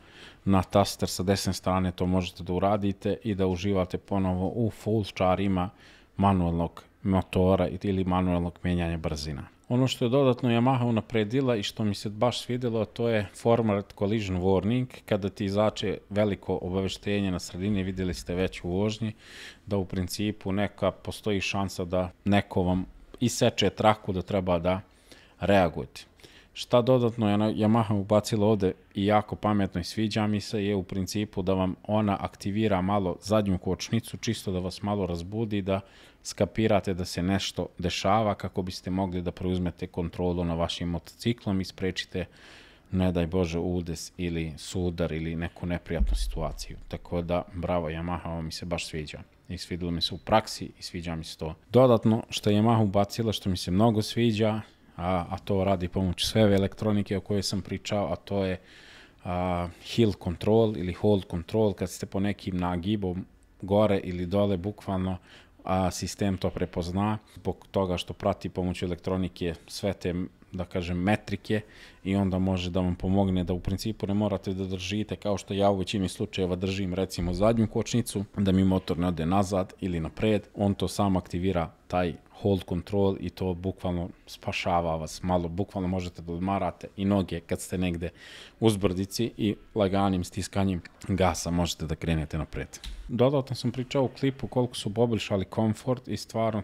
Speaker 1: na taster sa desne strane to možete da uradite i da uživate ponovo u full čarima manualnog motora ili manualnog menjanja brzina. Ono što je dodatno Yamaha unapredila i što mi se baš svidjelo, to je forward collision warning. Kada ti izađe veliko obaveštenje na sredini, vidjeli ste već u vožnji, da u principu neka postoji šansa da neko vam iseče traku, da treba da reagujete. Šta dodatno je Yamaha ubacila ovde i jako pametno i sviđa mi se, je u principu da vam ona aktivira malo zadnju kočnicu, čisto da vas malo razbudi, da skapirate da se nešto dešava kako biste mogli da preuzmete kontrolu na vašim motociklom i sprečite, ne daj Bože, udes ili sudar ili neku neprijatnu situaciju. Tako da, bravo Yamaha, ovo mi se baš sviđa. I svidilo mi se u praksi i sviđa mi se to. Dodatno što je Yamaha ubacila, što mi se mnogo sviđa, a to radi pomoću sve ove elektronike o kojoj sam pričao, a to je hill control ili hold control. Kad ste po nekim nagibom gore ili dole, bukvalno sistem to prepozna, zbog toga što prati pomoću elektronike sve te, da kažem, metrike i onda može da vam pomogne da u principu ne morate da držite kao što ja u većini slučajeva držim recimo zadnju kočnicu, da mi motor ne ode nazad ili napred. On to sam aktivira taj hold control i to bukvalno spašava vas malo, bukvalno možete da odmarate i noge kad ste negde uzbrdici i laganim stiskanjem gasa možete da krenete napred. Dodatno sam pričao u klipu koliko su poboljšali komfort i stvarno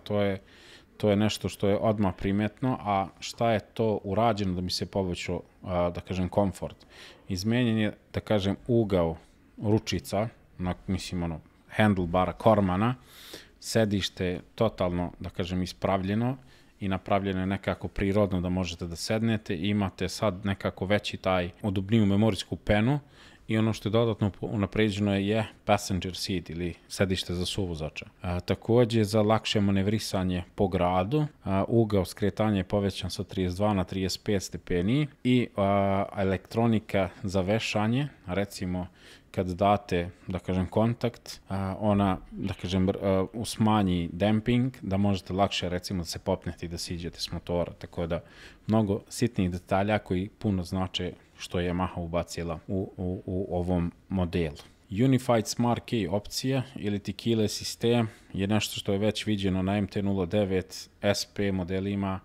Speaker 1: to je nešto što je odmah primetno, a šta je to urađeno da bi se povećao, da kažem, komfort. Izmenjen je, da kažem, ugao ručica, handlebara, kormana, sedište totalno, da kažem, ispravljeno i napravljeno je nekako prirodno da možete da sednete i imate sad nekako veći taj udobniju memorijsku penu i ono što je dodatno unapređeno je passenger seat ili sedište za suvozača. Takođe, za lakše manevrisanje po gradu, ugao skretanja je povećan sa 32 na 35 stepeni i elektronika za vešanje, recimo kad date, da kažem, kontakt, ona, da kažem, smanji damping, da možete lakše, recimo, da se popnete i da siđete s motora, tako da mnogo sitnih detalja koji puno znače što je Yamaha ubacila u ovom modelu. Unified Smart Key opcija ili keyless sistem je nešto što je već viđeno na MT-09 SP modelima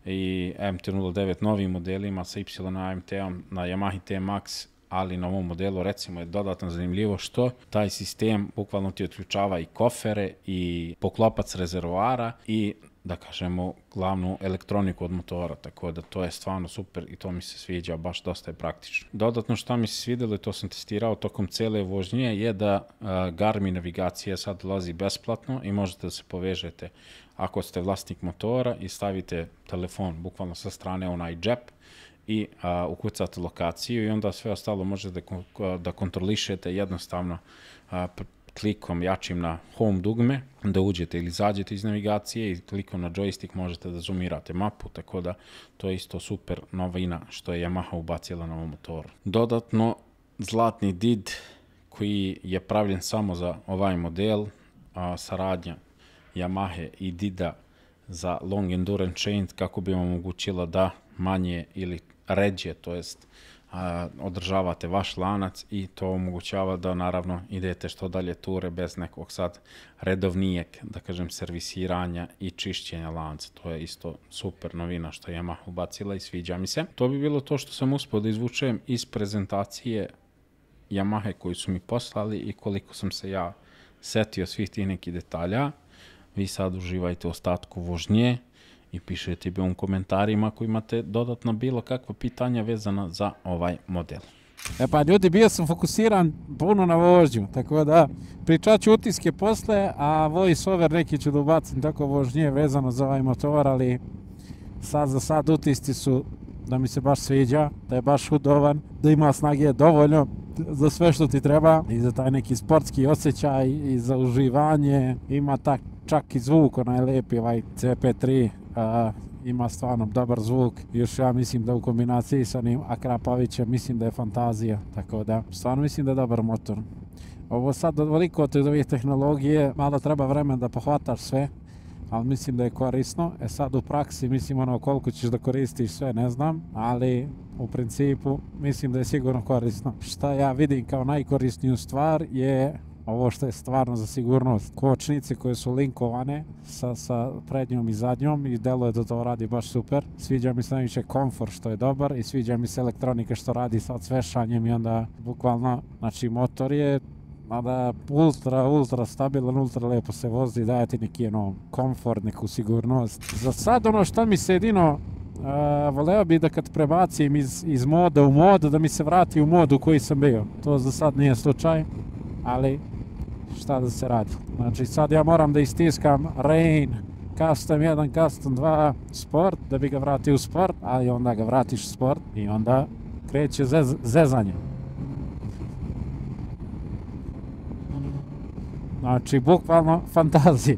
Speaker 1: i MT-09 novim modelima sa YAMT-om na Yamaha T-Max, ali na ovom modelu recimo je dodatno zanimljivo što taj sistem bukvalno ti otključava i kofere i poklopac rezervoara i, da kažemo, glavnu elektroniku od motora, tako da to je stvarno super i to mi se sviđa, baš dosta je praktično. Dodatno što mi se svidjelo i to sam testirao tokom cele vožnje je da Garmin navigacija sad dolazi besplatno i možete da se povežete ako ste vlasnik motora i stavite telefon bukvalno sa strane onaj džep i ukucate lokaciju i onda sve ostalo možete da kontrolišete jednostavno klikom jačim na home dugme, da uđete ili izađete iz navigacije i klikom na joystick možete da zoomirate mapu, tako da to je isto super novina što je Yamaha ubacila na ovom motoru. Dodatno, zlatni did koji je pravljen samo za ovaj model, saradnja Yamahe i dida za long endurance chain kako bi vam omogućila da manje ili ređe, to jest održavate vaš lanac i to omogućava da naravno idete što dalje ture bez nekog sad redovnijeg, da kažem, servisiranja i čišćenja lanca. To je isto super novina što je Yamaha ubacila i sviđa mi se. To bi bilo to što sam uspio da izvučem iz prezentacije Yamahe koju su mi poslali i koliko sam se ja setio svih tih nekih detalja. Vi sad uživajte u ostatku vožnje i pišete mi u komentarima ako imate dodatno bilo kakva pitanja vezana za ovaj model.
Speaker 2: Pa ljudi, bio sam fokusiran puno na vožnju, tako da pričat ću utiske posle, a voice over neki ću da ubacim tako vožnje vezano za ovaj motor, ali sad za sad utisci su da mi se baš sviđa, da je baš udovan, da ima snage dovoljno za sve što ti treba i za taj neki sportski osjećaj i za uživanje. Ima čak i zvuk, onaj lepi, ovaj CP3, ima stvarno dobar zvuk. Još ja mislim da u kombinaciji sa onim Akrapovićem mislim da je fantazija, tako da stvarno mislim da je dobar motor. Ovo sad odvoliko od ovih tehnologije, malo treba vremena da pohvataš sve, ali mislim da je korisno. Sad u praksi mislim koliko ćeš da koristiš sve ne znam, ali u principu mislim da je sigurno korisno. Šta ja vidim kao najkorisniju stvar je ovo što je stvarno za sigurnost. Kočnice koje su linkovane sa prednjom i zadnjom i deluje da to radi baš super. Sviđa mi se najviše komfort što je dobar i sviđa mi se elektronika što radi sa svešanjem i onda bukvalno, znači motor je ultra stabilan, ultra lepo se vozi, daje ti neki komfort, neku sigurnost. Za sad što mi se jedino voleo bi da kad prebacim iz moda u mod, da mi se vrati u mod u koji sam bio. To za sad nije slučaj, ali šta da se radi. Znači sad ja moram da istiskam Rain, Custom 1, Custom 2, Sport, da bi ga vratio u Sport, ali onda ga vratiš u Sport i onda kreće zezanje. Znači, bukvalno fantazija.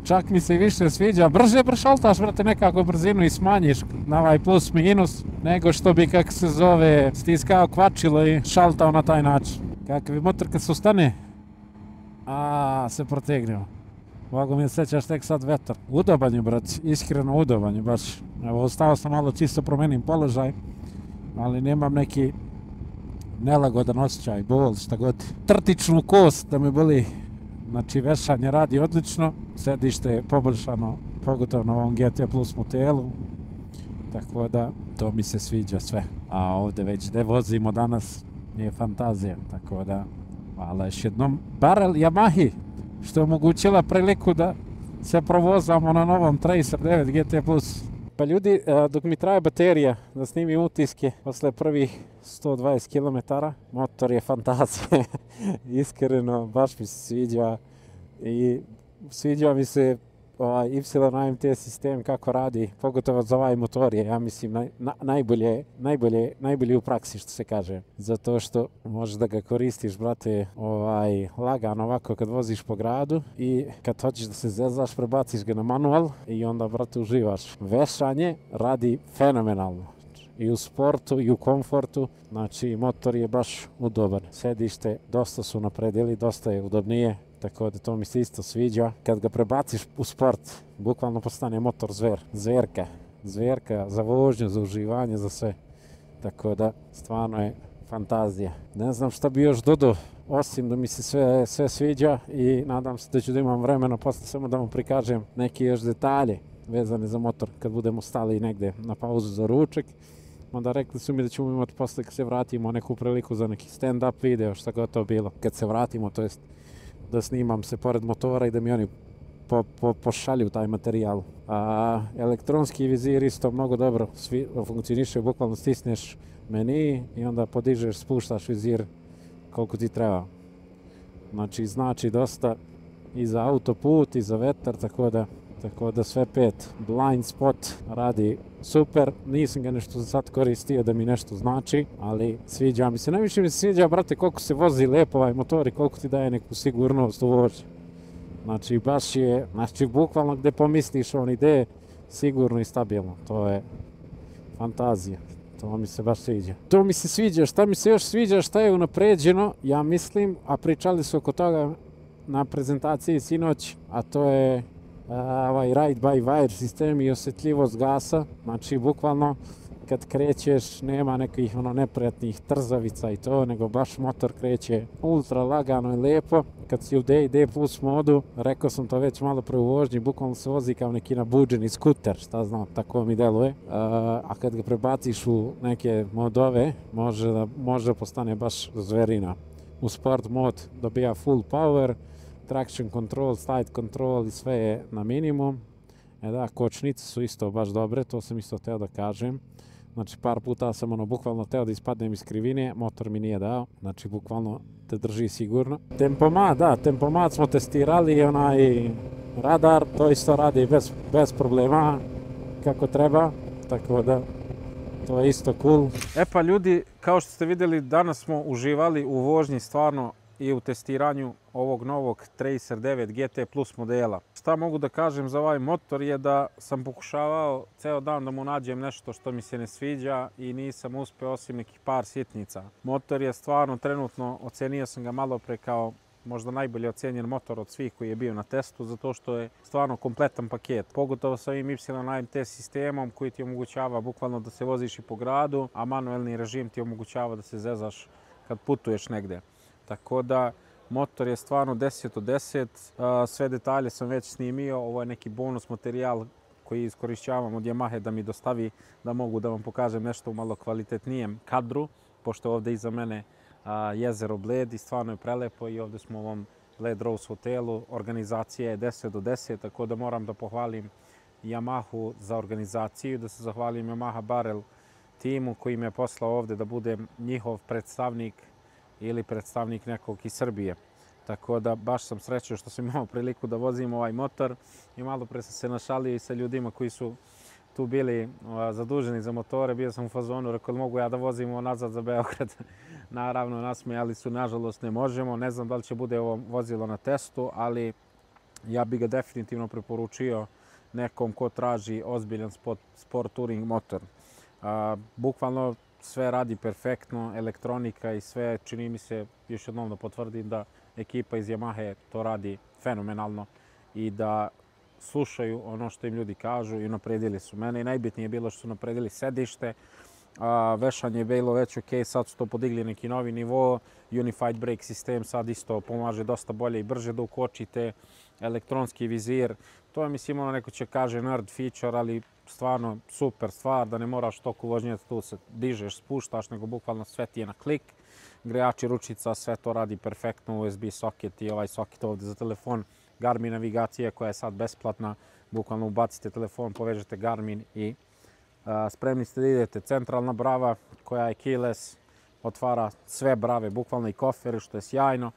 Speaker 2: Čak mi se i više sviđa, brže šaltaš, brate, nekako brzinu i smanjiš na ovaj plus minus, nego što bi, kako se zove, stiskao kvačilo i šaltao na taj način. Kakav motor kad se ustane, se protegneo. Mogu mi sjećaš tek sad vetar. Udoban je, brate, iskreno udoban je baš. Evo, ostao sam malo čisto promenim položaj, ali nemam neki nelagodan osjećaj, bol, šta god. Trtičnu kost da me boli, znači vešanje radi odlično, sedište je poboljšano, pogotovo na ovom GT Plus modelu, tako da to mi se sviđa sve. A ovdje već gdje vozimo danas je fantazija, tako da hvala još jednom Barel Yamahi što je omogućila priliku da se provozamo na novom Tracer 9 GT Plus. Pa ljudi, dok mi traje baterija da snimim utiske posle prvih 120 km, motor je fantazija. Iskreno, baš mi se sviđa i sviđa mi se YAMT sistem kako radi, pogotovo za ovaj motor je, ja mislim, najbolje u praksi, što se kaže. Zato što možeš da ga koristiš, brate, lagano ovako kad voziš po gradu i kad hoćeš da se zezaš, prebaciš ga na manual i onda, brate, uživaš. Vešanje radi fenomenalno. I u sportu i u komfortu, znači motor je baš udoban. Sedište dosta su napredili, dosta je udobnije. Tako da to mi se isto sviđa. Kad ga prebaciš u sport, bukvalno postane motor zverka za vožnju, za uživanje, za sve. Tako da stvarno je fantazija. Ne znam šta bi još dodao, osim da mi se sve sviđa i nadam se da ću da imam vremena posle samo da vam prikažem neke još detalje vezane za motor kad budemo stali negde na pauzu za ručak. Onda rekli su mi da ćemo imati posle kad se vratimo neku priliku za neki stand-up video, šta god to bilo. Kad se vratimo, to jest da snimam se pored motora i da mi oni pošalju taj materijal. Elektronski vizir isto mnogo dobro funkcioniše, bukvalno stisneš meni i onda podižeš, spuštaš vizir koliko ti treba. Znači dosta i za autoput i za vetar, tako da sve pet. Blind spot radi super, nisam ga nešto za sad koristio da mi nešto znači, ali sviđa mi se. Najviše mi se sviđa, brate, koliko se vozi lepo ovaj motor i koliko ti daje neku sigurnost u vožnji. Znači baš je, bukvalno gdje pomisliš on ide sigurno i stabilno, to je fantazija. To mi se baš sviđa. To mi se sviđa, šta mi se još sviđa, šta je unapređeno, ja mislim, a pričali su oko toga na prezentaciji sinoć, a to je ovaj ride-by-wire sistem i osjetljivost gasa. Znači, bukvalno, kad krećeš, nema nekih neprijatnih trzavica i to, nego baš motor kreće ultra lagano i lepo. Kad si u D plus modu, rekao sam to već malo pre u vožnji, bukvalno se vozi kao neki nabuđeni skuter, šta znam, tako mi deluje. A kad ga prebaciš u neke modove, može da postane baš zverina. U sport mod dobija full power, traction control, slide control i sve je na minimum. Kočnice su isto baš dobre, to sam isto teo da kažem. Znači par puta sam bukvalno teo da ispadnem iz krivine, motor mi nije dao, znači bukvalno te drži sigurno. Tempomat smo testirali, onaj radar, to isto radi bez problema kako treba, tako da to je isto cool. Pa ljudi, kao što ste vidjeli, danas smo uživali u vožnji stvarno i u testiranju ovog novog Tracer 9 GT Plus modela. Šta mogu da kažem za ovaj motor je da sam pokušavao ceo dan da mu nađem nešto što mi se ne sviđa i nisam uspeo osim nekih par sitnica. Motor je stvarno trenutno, ocenio sam ga malo pre kao možda najbolje ocenjen motor od svih koji je bio na testu, zato što je stvarno kompletan paket. Pogotovo sa ovim YAMT sistemom koji ti omogućava bukvalno da se voziš i po gradu, a manuelni režim ti omogućava da se zezaš kad putuješ negde. Tako da motor je stvarno 10 od 10, sve detalje sam već snimio, ovo je neki bonus materijal koji iskorišćavam od Yamahe da mi dostavi da mogu da vam pokažem nešto u malo kvalitetnijem kadru, pošto ovdje iza mene jezero Bled i stvarno je prelepo i ovdje smo u ovom Bled Rose hotelu, organizacija je 10 od 10, tako da moram da pohvalim Yamahu za organizaciju, da se zahvalim Yamaha Barel timu koji me poslao ovdje da budem njihov predstavnik ili predstavnik nekog iz Srbije. Tako da baš sam srećan što sam imao priliku da vozim ovaj motor i malo pre sam se našalio i sa ljudima koji su tu bili zaduženi za motore. Bio sam u fazonu, rekao mogu ja da vozim nazad za Beograd. Naravno, nasmejali su, nažalost ne možemo. Ne znam da li će bude ovo vozilo na testu, ali ja bi ga definitivno preporučio nekom ko traži ozbiljan sport touring motor. Bukvalno sve radi perfektno, elektronika i sve, čini mi se, još jednom da potvrdim da ekipa iz Yamahe to radi fenomenalno i da
Speaker 1: slušaju ono što im ljudi kažu i unapredili su mene. I najbitnije je bilo što su unapredili sedište, vešanje je bilo već ok, sad su to podigli neki novi nivo, Unified Brake sistem sad isto pomaže dosta bolje i brže da ukočite, elektronski vizir, to je mislim ono neko će kaže nerd feature, ali stvarno super stvar, da ne moraš toliko vožnjeti tu se dižeš, spuštaš, nego bukvalno sve ti je na klik. Grejači ručica, sve to radi perfektno, USB socket i ovaj socket ovdje za telefon, Garmin navigacija koja je sad besplatna, bukvalno ubacite telefon, povežete Garmin i spremni ste da idete. Centralna brava koja je keyless, otvara sve brave, bukvalno i kofere, što je sjajno.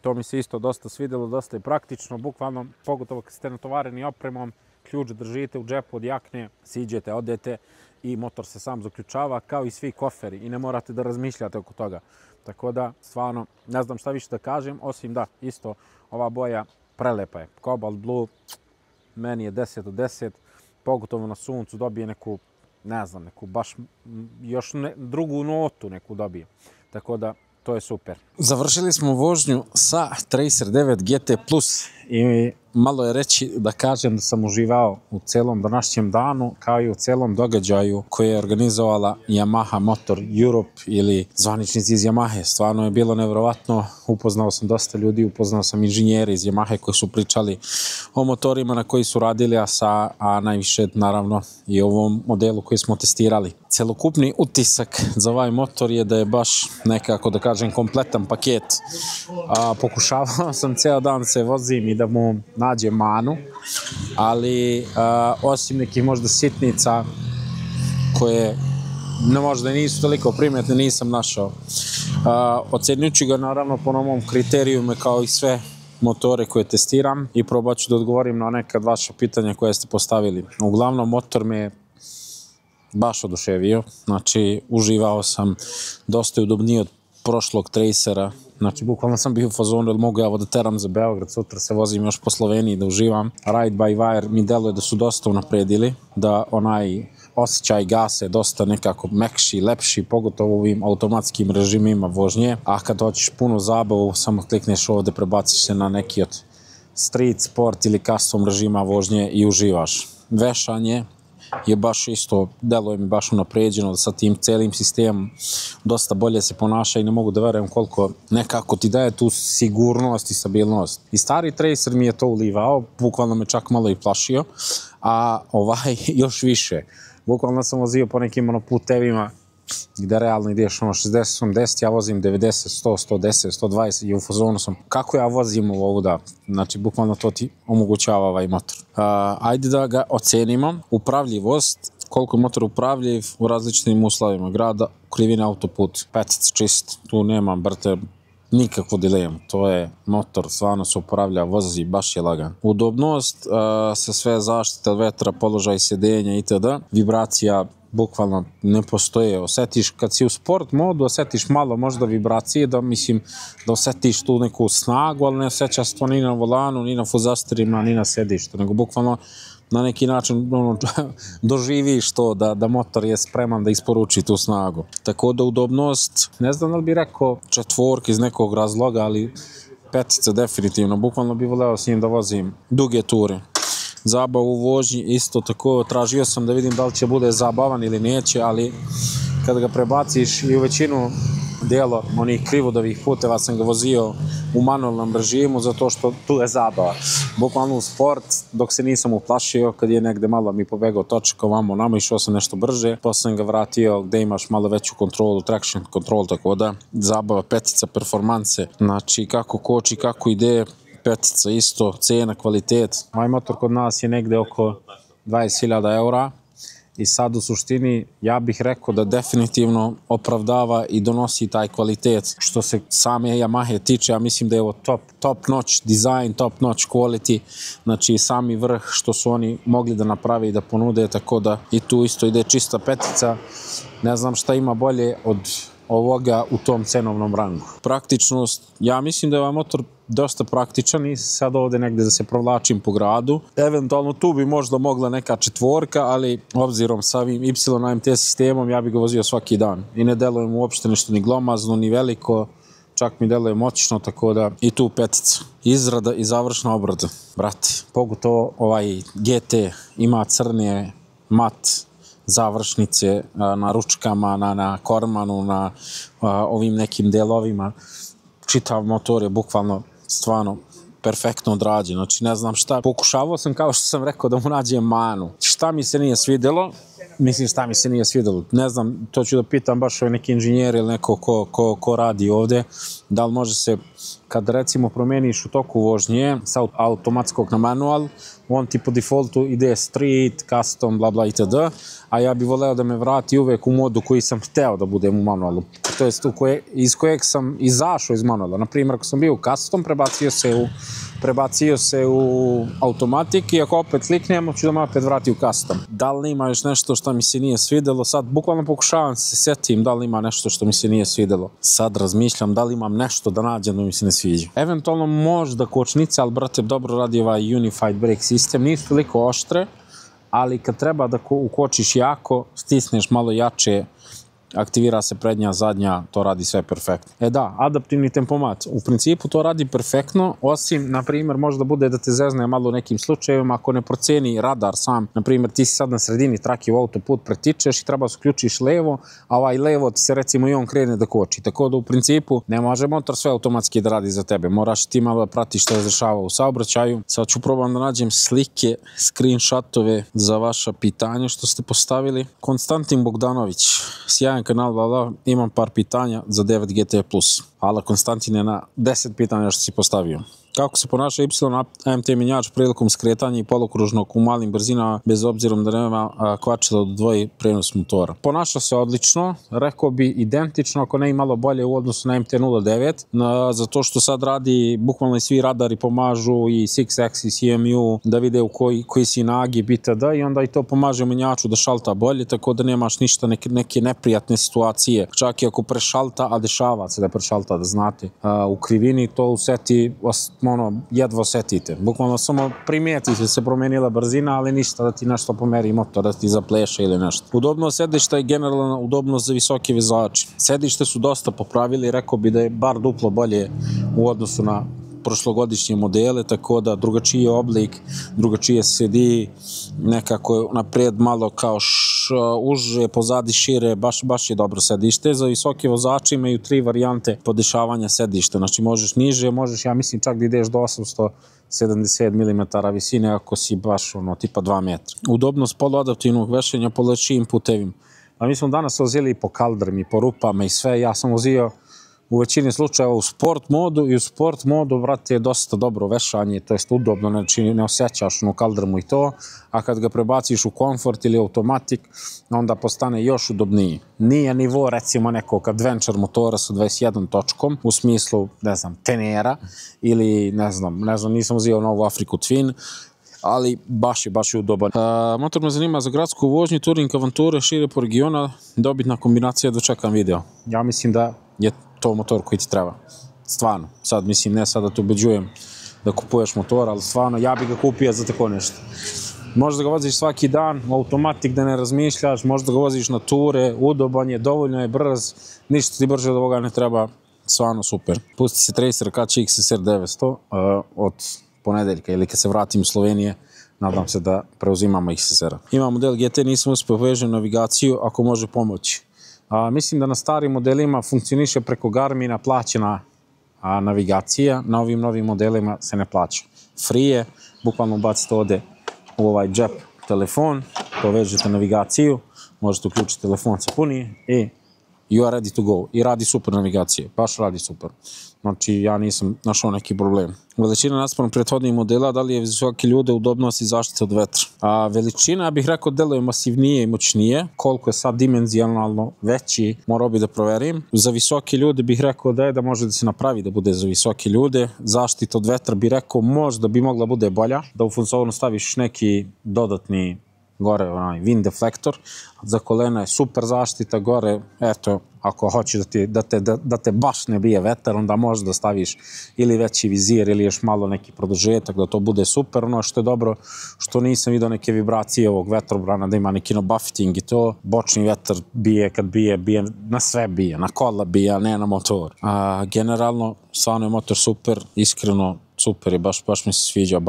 Speaker 1: To mi se isto dosta svidjelo, dosta je praktično, bukvalno, pogotovo kad ste natovareni opremom, ključ držite u džepu od jakne, siđete, odete i motor se sam zaključava kao i svi koferi i ne morate da razmišljate oko toga. Tako da, stvarno, ne znam šta više da kažem, osim da, isto, ova boja prelepa je. Cobalt Blue, meni je 10 od 10, pogotovo na suncu dobije neku, ne znam, neku baš još drugu notu neku dobije. Tako da, to je super. Završili smo vožnju sa Tracer 9 GT Plus i malo je reći da kažem da sam uživao u celom današnjem danu, kao i u celom događaju koji je organizovala Yamaha Motor Europe ili zvaničnici iz Yamahe. Stvarno je bilo nevjerovatno, upoznao sam dosta ljudi, upoznao sam inženjeri iz Yamahe koji su pričali o motorima na koji su radili, a najviše naravno i ovom modelu koji smo testirali. Celokupni utisak za ovaj motor je da je baš nekako da kažem kompletan paket. Pokušavao sam ceo dan se vozim i da mu nađe manu, ali osim nekih možda sitnica koje možda nisu toliko primetne nisam našao. Ocenjujući ga naravno po novom kriterijume kao i sve motore koje testiram i probat ću da odgovorim na neka vaša pitanja koje ste postavili. Uglavnom motor me baš oduševio, znači uživao sam, dosta je udobniji od prošlog Tracera, znači bukvalno sam bio u fazonu jer mogu ja da teram za Beograd, sutra se vozim još po Sloveniji da uživam. Ride by Wire mi deluje da su dosta unapredili, da onaj osjećaj gasa je dosta nekako mekši, lepši, pogotovo u ovim automatskim režimima vožnje, a kad hoćeš puno zabavu, samo klikneš ovde, prebaciš se na neki od street, sport ili custom režima vožnje i uživaš. Vešanje je baš isto, deluje mi baš unapređeno sa tim celim sistemom, dosta bolje se ponaša i ne mogu da verujem koliko nekako ti daje tu sigurnost i stabilnost. I stari Tracer mi je to ulivao, bukvalno me čak malo i plašio, a ovaj još više. Bukvalno sam vozio po nekim putevima gde realno ideš 60-80, ja vozim 90, 100, 110, 120 i u fazonu sam kako ja vozim ovuda, znači bukvalno to ti omogućava ovaj motor. Ajde da ga ocenimo. Upravljivost, koliko je motor upravljiv u različitim uslovima grada, krivina, autoput, petic čist, tu nema brate nikakvu dilemu, to je motor, stvarno se upravlja, vozi, baš je lagan. Udobnost, sa sve zaštite od vetra, položaj sedenja itd. Vibracija bukvalno ne postoje, osjetiš kad si u sport modu, osjetiš malo možda vibracije, da osjetiš tu neku snagu, ali ne osjećaš to ni na volanu, ni na fuzasterima, ni na sedištu, nego bukvalno na neki način doživiš to da motor je spreman da isporuči tu snagu. Tako da udobnost, ne znam da li bi rekao četvork iz nekog razloga, ali petica definitivno, bukvalno bi voleo s njim da vozim duge ture. Zabavu u vožnji isto tako, tražio sam da vidim da li će bude zabavan ili neće, ali kada ga prebaciš i u većinu delo onih krivodovih puteva sam ga vozio u manualnom režimu zato što tu je zabava. Bukvalno u sport, dok se nisam uplašio, kad je negde malo mi pobegao točak ovamo namo, išao sam nešto brže, posle sam ga vratio gde imaš malo veću kontrolu, traction control, tako da zabava, petica, performanse, znači kako koči, kako ide, petica isto, cena, kvalitet. Ovaj motor kod nas je negde oko 20.000 eura i sad u suštini ja bih rekao da definitivno opravdava i donosi taj kvalitet. Što se same Yamahe tiče, ja mislim da je ovo top notch design, top notch quality, znači sami vrh što su oni mogli da naprave i da ponude, tako da i tu isto ide čista petica. Ne znam šta ima bolje od ovoga u tom cenovnom rangu. Praktičnost, ja mislim da je ovaj motor dosta praktičan i sad ovde negde da se provlačim po gradu. Eventualno tu bi možda mogla neka četvorka, ali obzirom sa ovim Y AMT sistemom ja bi ga vozio svaki dan. I ne delujem uopšte nešto ni glomazno, ni veliko, čak mi deluje moćno, tako da i tu petica. Izrada i završna obrada, brate. Pogotovo ovaj GT ima crne mat završnice na ručkama, na kormanu, na ovim nekim delovima. Čitav motor je bukvalno stvarno perfektno odrađen, znači ne znam šta. Pokušavao sam, kao što sam rekao, da mu nađem manu. Šta mi se nije svidjelo? Mislim, šta mi se nije svidjelo? Ne znam, to ću da pitam baš neki inženjer ili neko ko radi ovde. Da li može se, kad recimo promeniš u toku vožnje sa automatskog na manual, on ti po defaultu ide street, custom, bla bla itd. A ja bih voleo da me vrati uvek u modu koji sam hteo da budem u manualu. To jest iz kojeg sam izašao iz manuala. Naprimjer, ako sam bio u custom, prebacio se u automatik i ako opet kliknem, ću da me opet vrati u custom. Da li ima još nešto što mi se nije svidjelo? Sad bukvalno pokušavam se setim da li ima nešto što mi se nije svidjelo. Sad razmišljam da li imam nešto da nađem da mi se ne sviđa. Eventualno možda kočnice, ali brate, dobro radi ovaj Unified Brake System, nisu toliko oštre, ali kad treba da ukočiš jako, stisneš malo jače, aktivira se prednja, zadnja, to radi sve perfektno. Da, adaptivni tempomat, u principu to radi perfektno, osim, na primjer, možda bude da te zezne malo u nekim slučajevima, ako ne proceni radar sam, na primjer, ti si sad na sredini trake u autoput, pretičeš i treba se uključiš levo, a ovaj levo ti se recimo i on krene da koči, tako da u principu ne može motor sve automatski da radi za tebe, moraš ti malo da pratiš što se dešava u saobraćaju. Sad ću probam da nađem slike, screenshotove za vaša pitanja što ste postavili. Konstantin Bogdanović, sjajan kanal, imam par pitanja za 9 GT+. Hvala Konstantine na 10 pitanja što si postavio. Kako se ponaša Y AMT menjač prilikom skretanja i polokružnog u malim brzinama bez obzirom da nema kvačila da odvoji prenos motora? Ponaša se odlično, rekao bi identično, ako ne i malo bolje u odnosu na MT-09, zato što sad radi, bukvalno i svi radari pomažu i 6-axis i EMU da vide u koji si nagib itd. I onda i to pomaže menjaču da šalta bolje, tako da nemaš ništa, neke neprijatne situacije. Čak i ako prešalta, a dešava se da prešalta, da znate, u krivini, to u seti jedva osetite. Bukvalno samo primetite se promenila brzina, ali ništa da ti nešto pomeri motor, da ti zapleše ili nešto. Udobnost sedišta je generalna udobnost za visoke vozače. Sedište su dosta popravili, rekao bi da je bar duplo bolje u odnosu na prošlogodišnje modele, tako da drugačiji oblik, drugačije sedi, nekako napred malo kao uže, pozadi šire, baš je dobro sedište. Za visoke vozače imaju 3 varijante podešavanja sedišta, znači možeš niže, možeš, ja mislim, čak da ideš do 870 mm visine ako si baš tipa 2 metra. Udobnost poluadaptivnog vešanja po lečijim putevima. Mi smo danas vozili po kaldrmi i po rupama i sve, ja sam vozio u većini slučajeva u sport modu i u sport modu, vrate, je dosta dobro vešanje, to jest udobno, znači ne osjećaš kaldrmu i to, a kad ga prebaciš u komfort ili automatik, onda postane još udobniji. Nije nivo, recimo, nekog adventure motora sa 21 točkom, u smislu, ne znam, Tenera, ili, ne znam, nisam uzio novu Afriku Twin, ali baš je udoban. Motor me zanima za gradsku vožnju, touring avanture, šire po regiona, dobitna kombinacija, dočekam video. Ja mislim da je to motor koji ti treba. Stvarno. Sad mislim, ne sad da te ubeđujem da kupuješ motor, ali stvarno ja bih ga kupio za tako nešto. Možda ga voziš svaki dan, u automatik da ne razmišljaš, možda ga voziš na ture, udoban je, dovoljno je brz, ništa ti brže od ovoga ne treba, stvarno super. Pusti se Tracer KC XSR 900 od ponedeljka ili kad se vratim u Slovenije, nadam se da preuzimamo XSR-a. Imam model GT, nisam uspio povežem navigaciju, ako može pomoći. Mislim da na starim modelima funkcioniše preko Garmina plaćena navigacija, na ovim novim modelima se ne plaća. Free je, bukvalno bacite ovde u ovaj džep telefon, povežete navigaciju, možete uključiti telefon sa puni i you are ready to go. I radi super navigacije, baš radi super. Znači, ja nisam našao neki problem. Veličina naspram prethodnih modela, da li je visoki ljude, udobnost i zaštita od vetra? Veličina, ja bih rekao, deluje masivnije i moćnije. Koliko je sad dimenzijalno veći, morao bi da proverim. Za visoke ljude bih rekao da može da se napravi da bude za visoke ljude. Zaštita od vetra bih rekao možda bi mogla bude bolja. Da u funzonu staviš neki dodatni gore onaj wind deflektor, za kolena je super zaštita gore, eto, ako hoćeš da te baš ne bije vetar, onda možeš da staviš ili veći vizir ili još malo neki produžetak, da to bude super. Ono što je dobro, što nisam vidio neke vibracije ovog vetrobrana, da ima neki buffeting i to, bočni vetar bije kad bije, na sve bije, na kola bije, a ne na motor. Generalno, stvarno je motor super, iskreno, super je, baš mi se sviđa,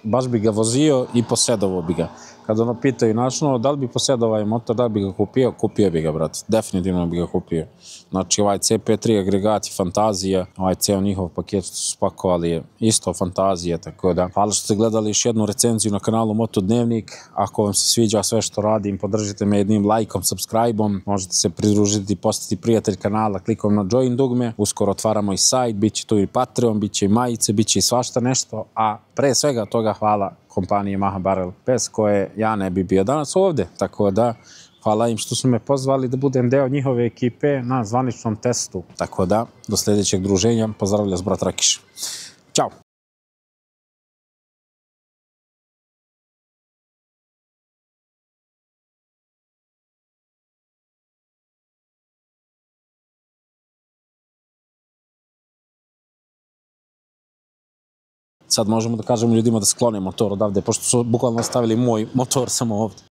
Speaker 1: baš bi ga vozio i posjedovao bi ga. Kad ono pitaju načinu, da li bi posjedao ovaj motor, da li bi ga kupio bi ga, brate, definitivno bi ga kupio. Znači, ovaj CP3 agregat je fantazija, ovaj ceo njihov paket što su spakovali je isto fantazija, tako da. Hvala što ste gledali još jednu recenziju na kanalu Motodnevnik. Ako vam se sviđa sve što radim, podržite me jednim lajkom, subscribe-om, možete se pridružiti i postati prijatelj kanala klikom na join dugme. Uskoro otvaramo i sajt, bit će tu i Patreon, bit će i majice, bit će i svašta nešto, a pre svega toga hvala kompanije Maha Barrel, bez koje ja ne bi bio danas ovde, tako da hvala im što su me pozvali da budem deo njihove ekipe na zvaničnom testu, tako da do sljedećeg druženja, pozdravlja s brat Rakiš. Ćao! Sad možemo da kažemo ljudima da sklone motor odavde, pošto su bukvalno stavili moj motor samo ovde.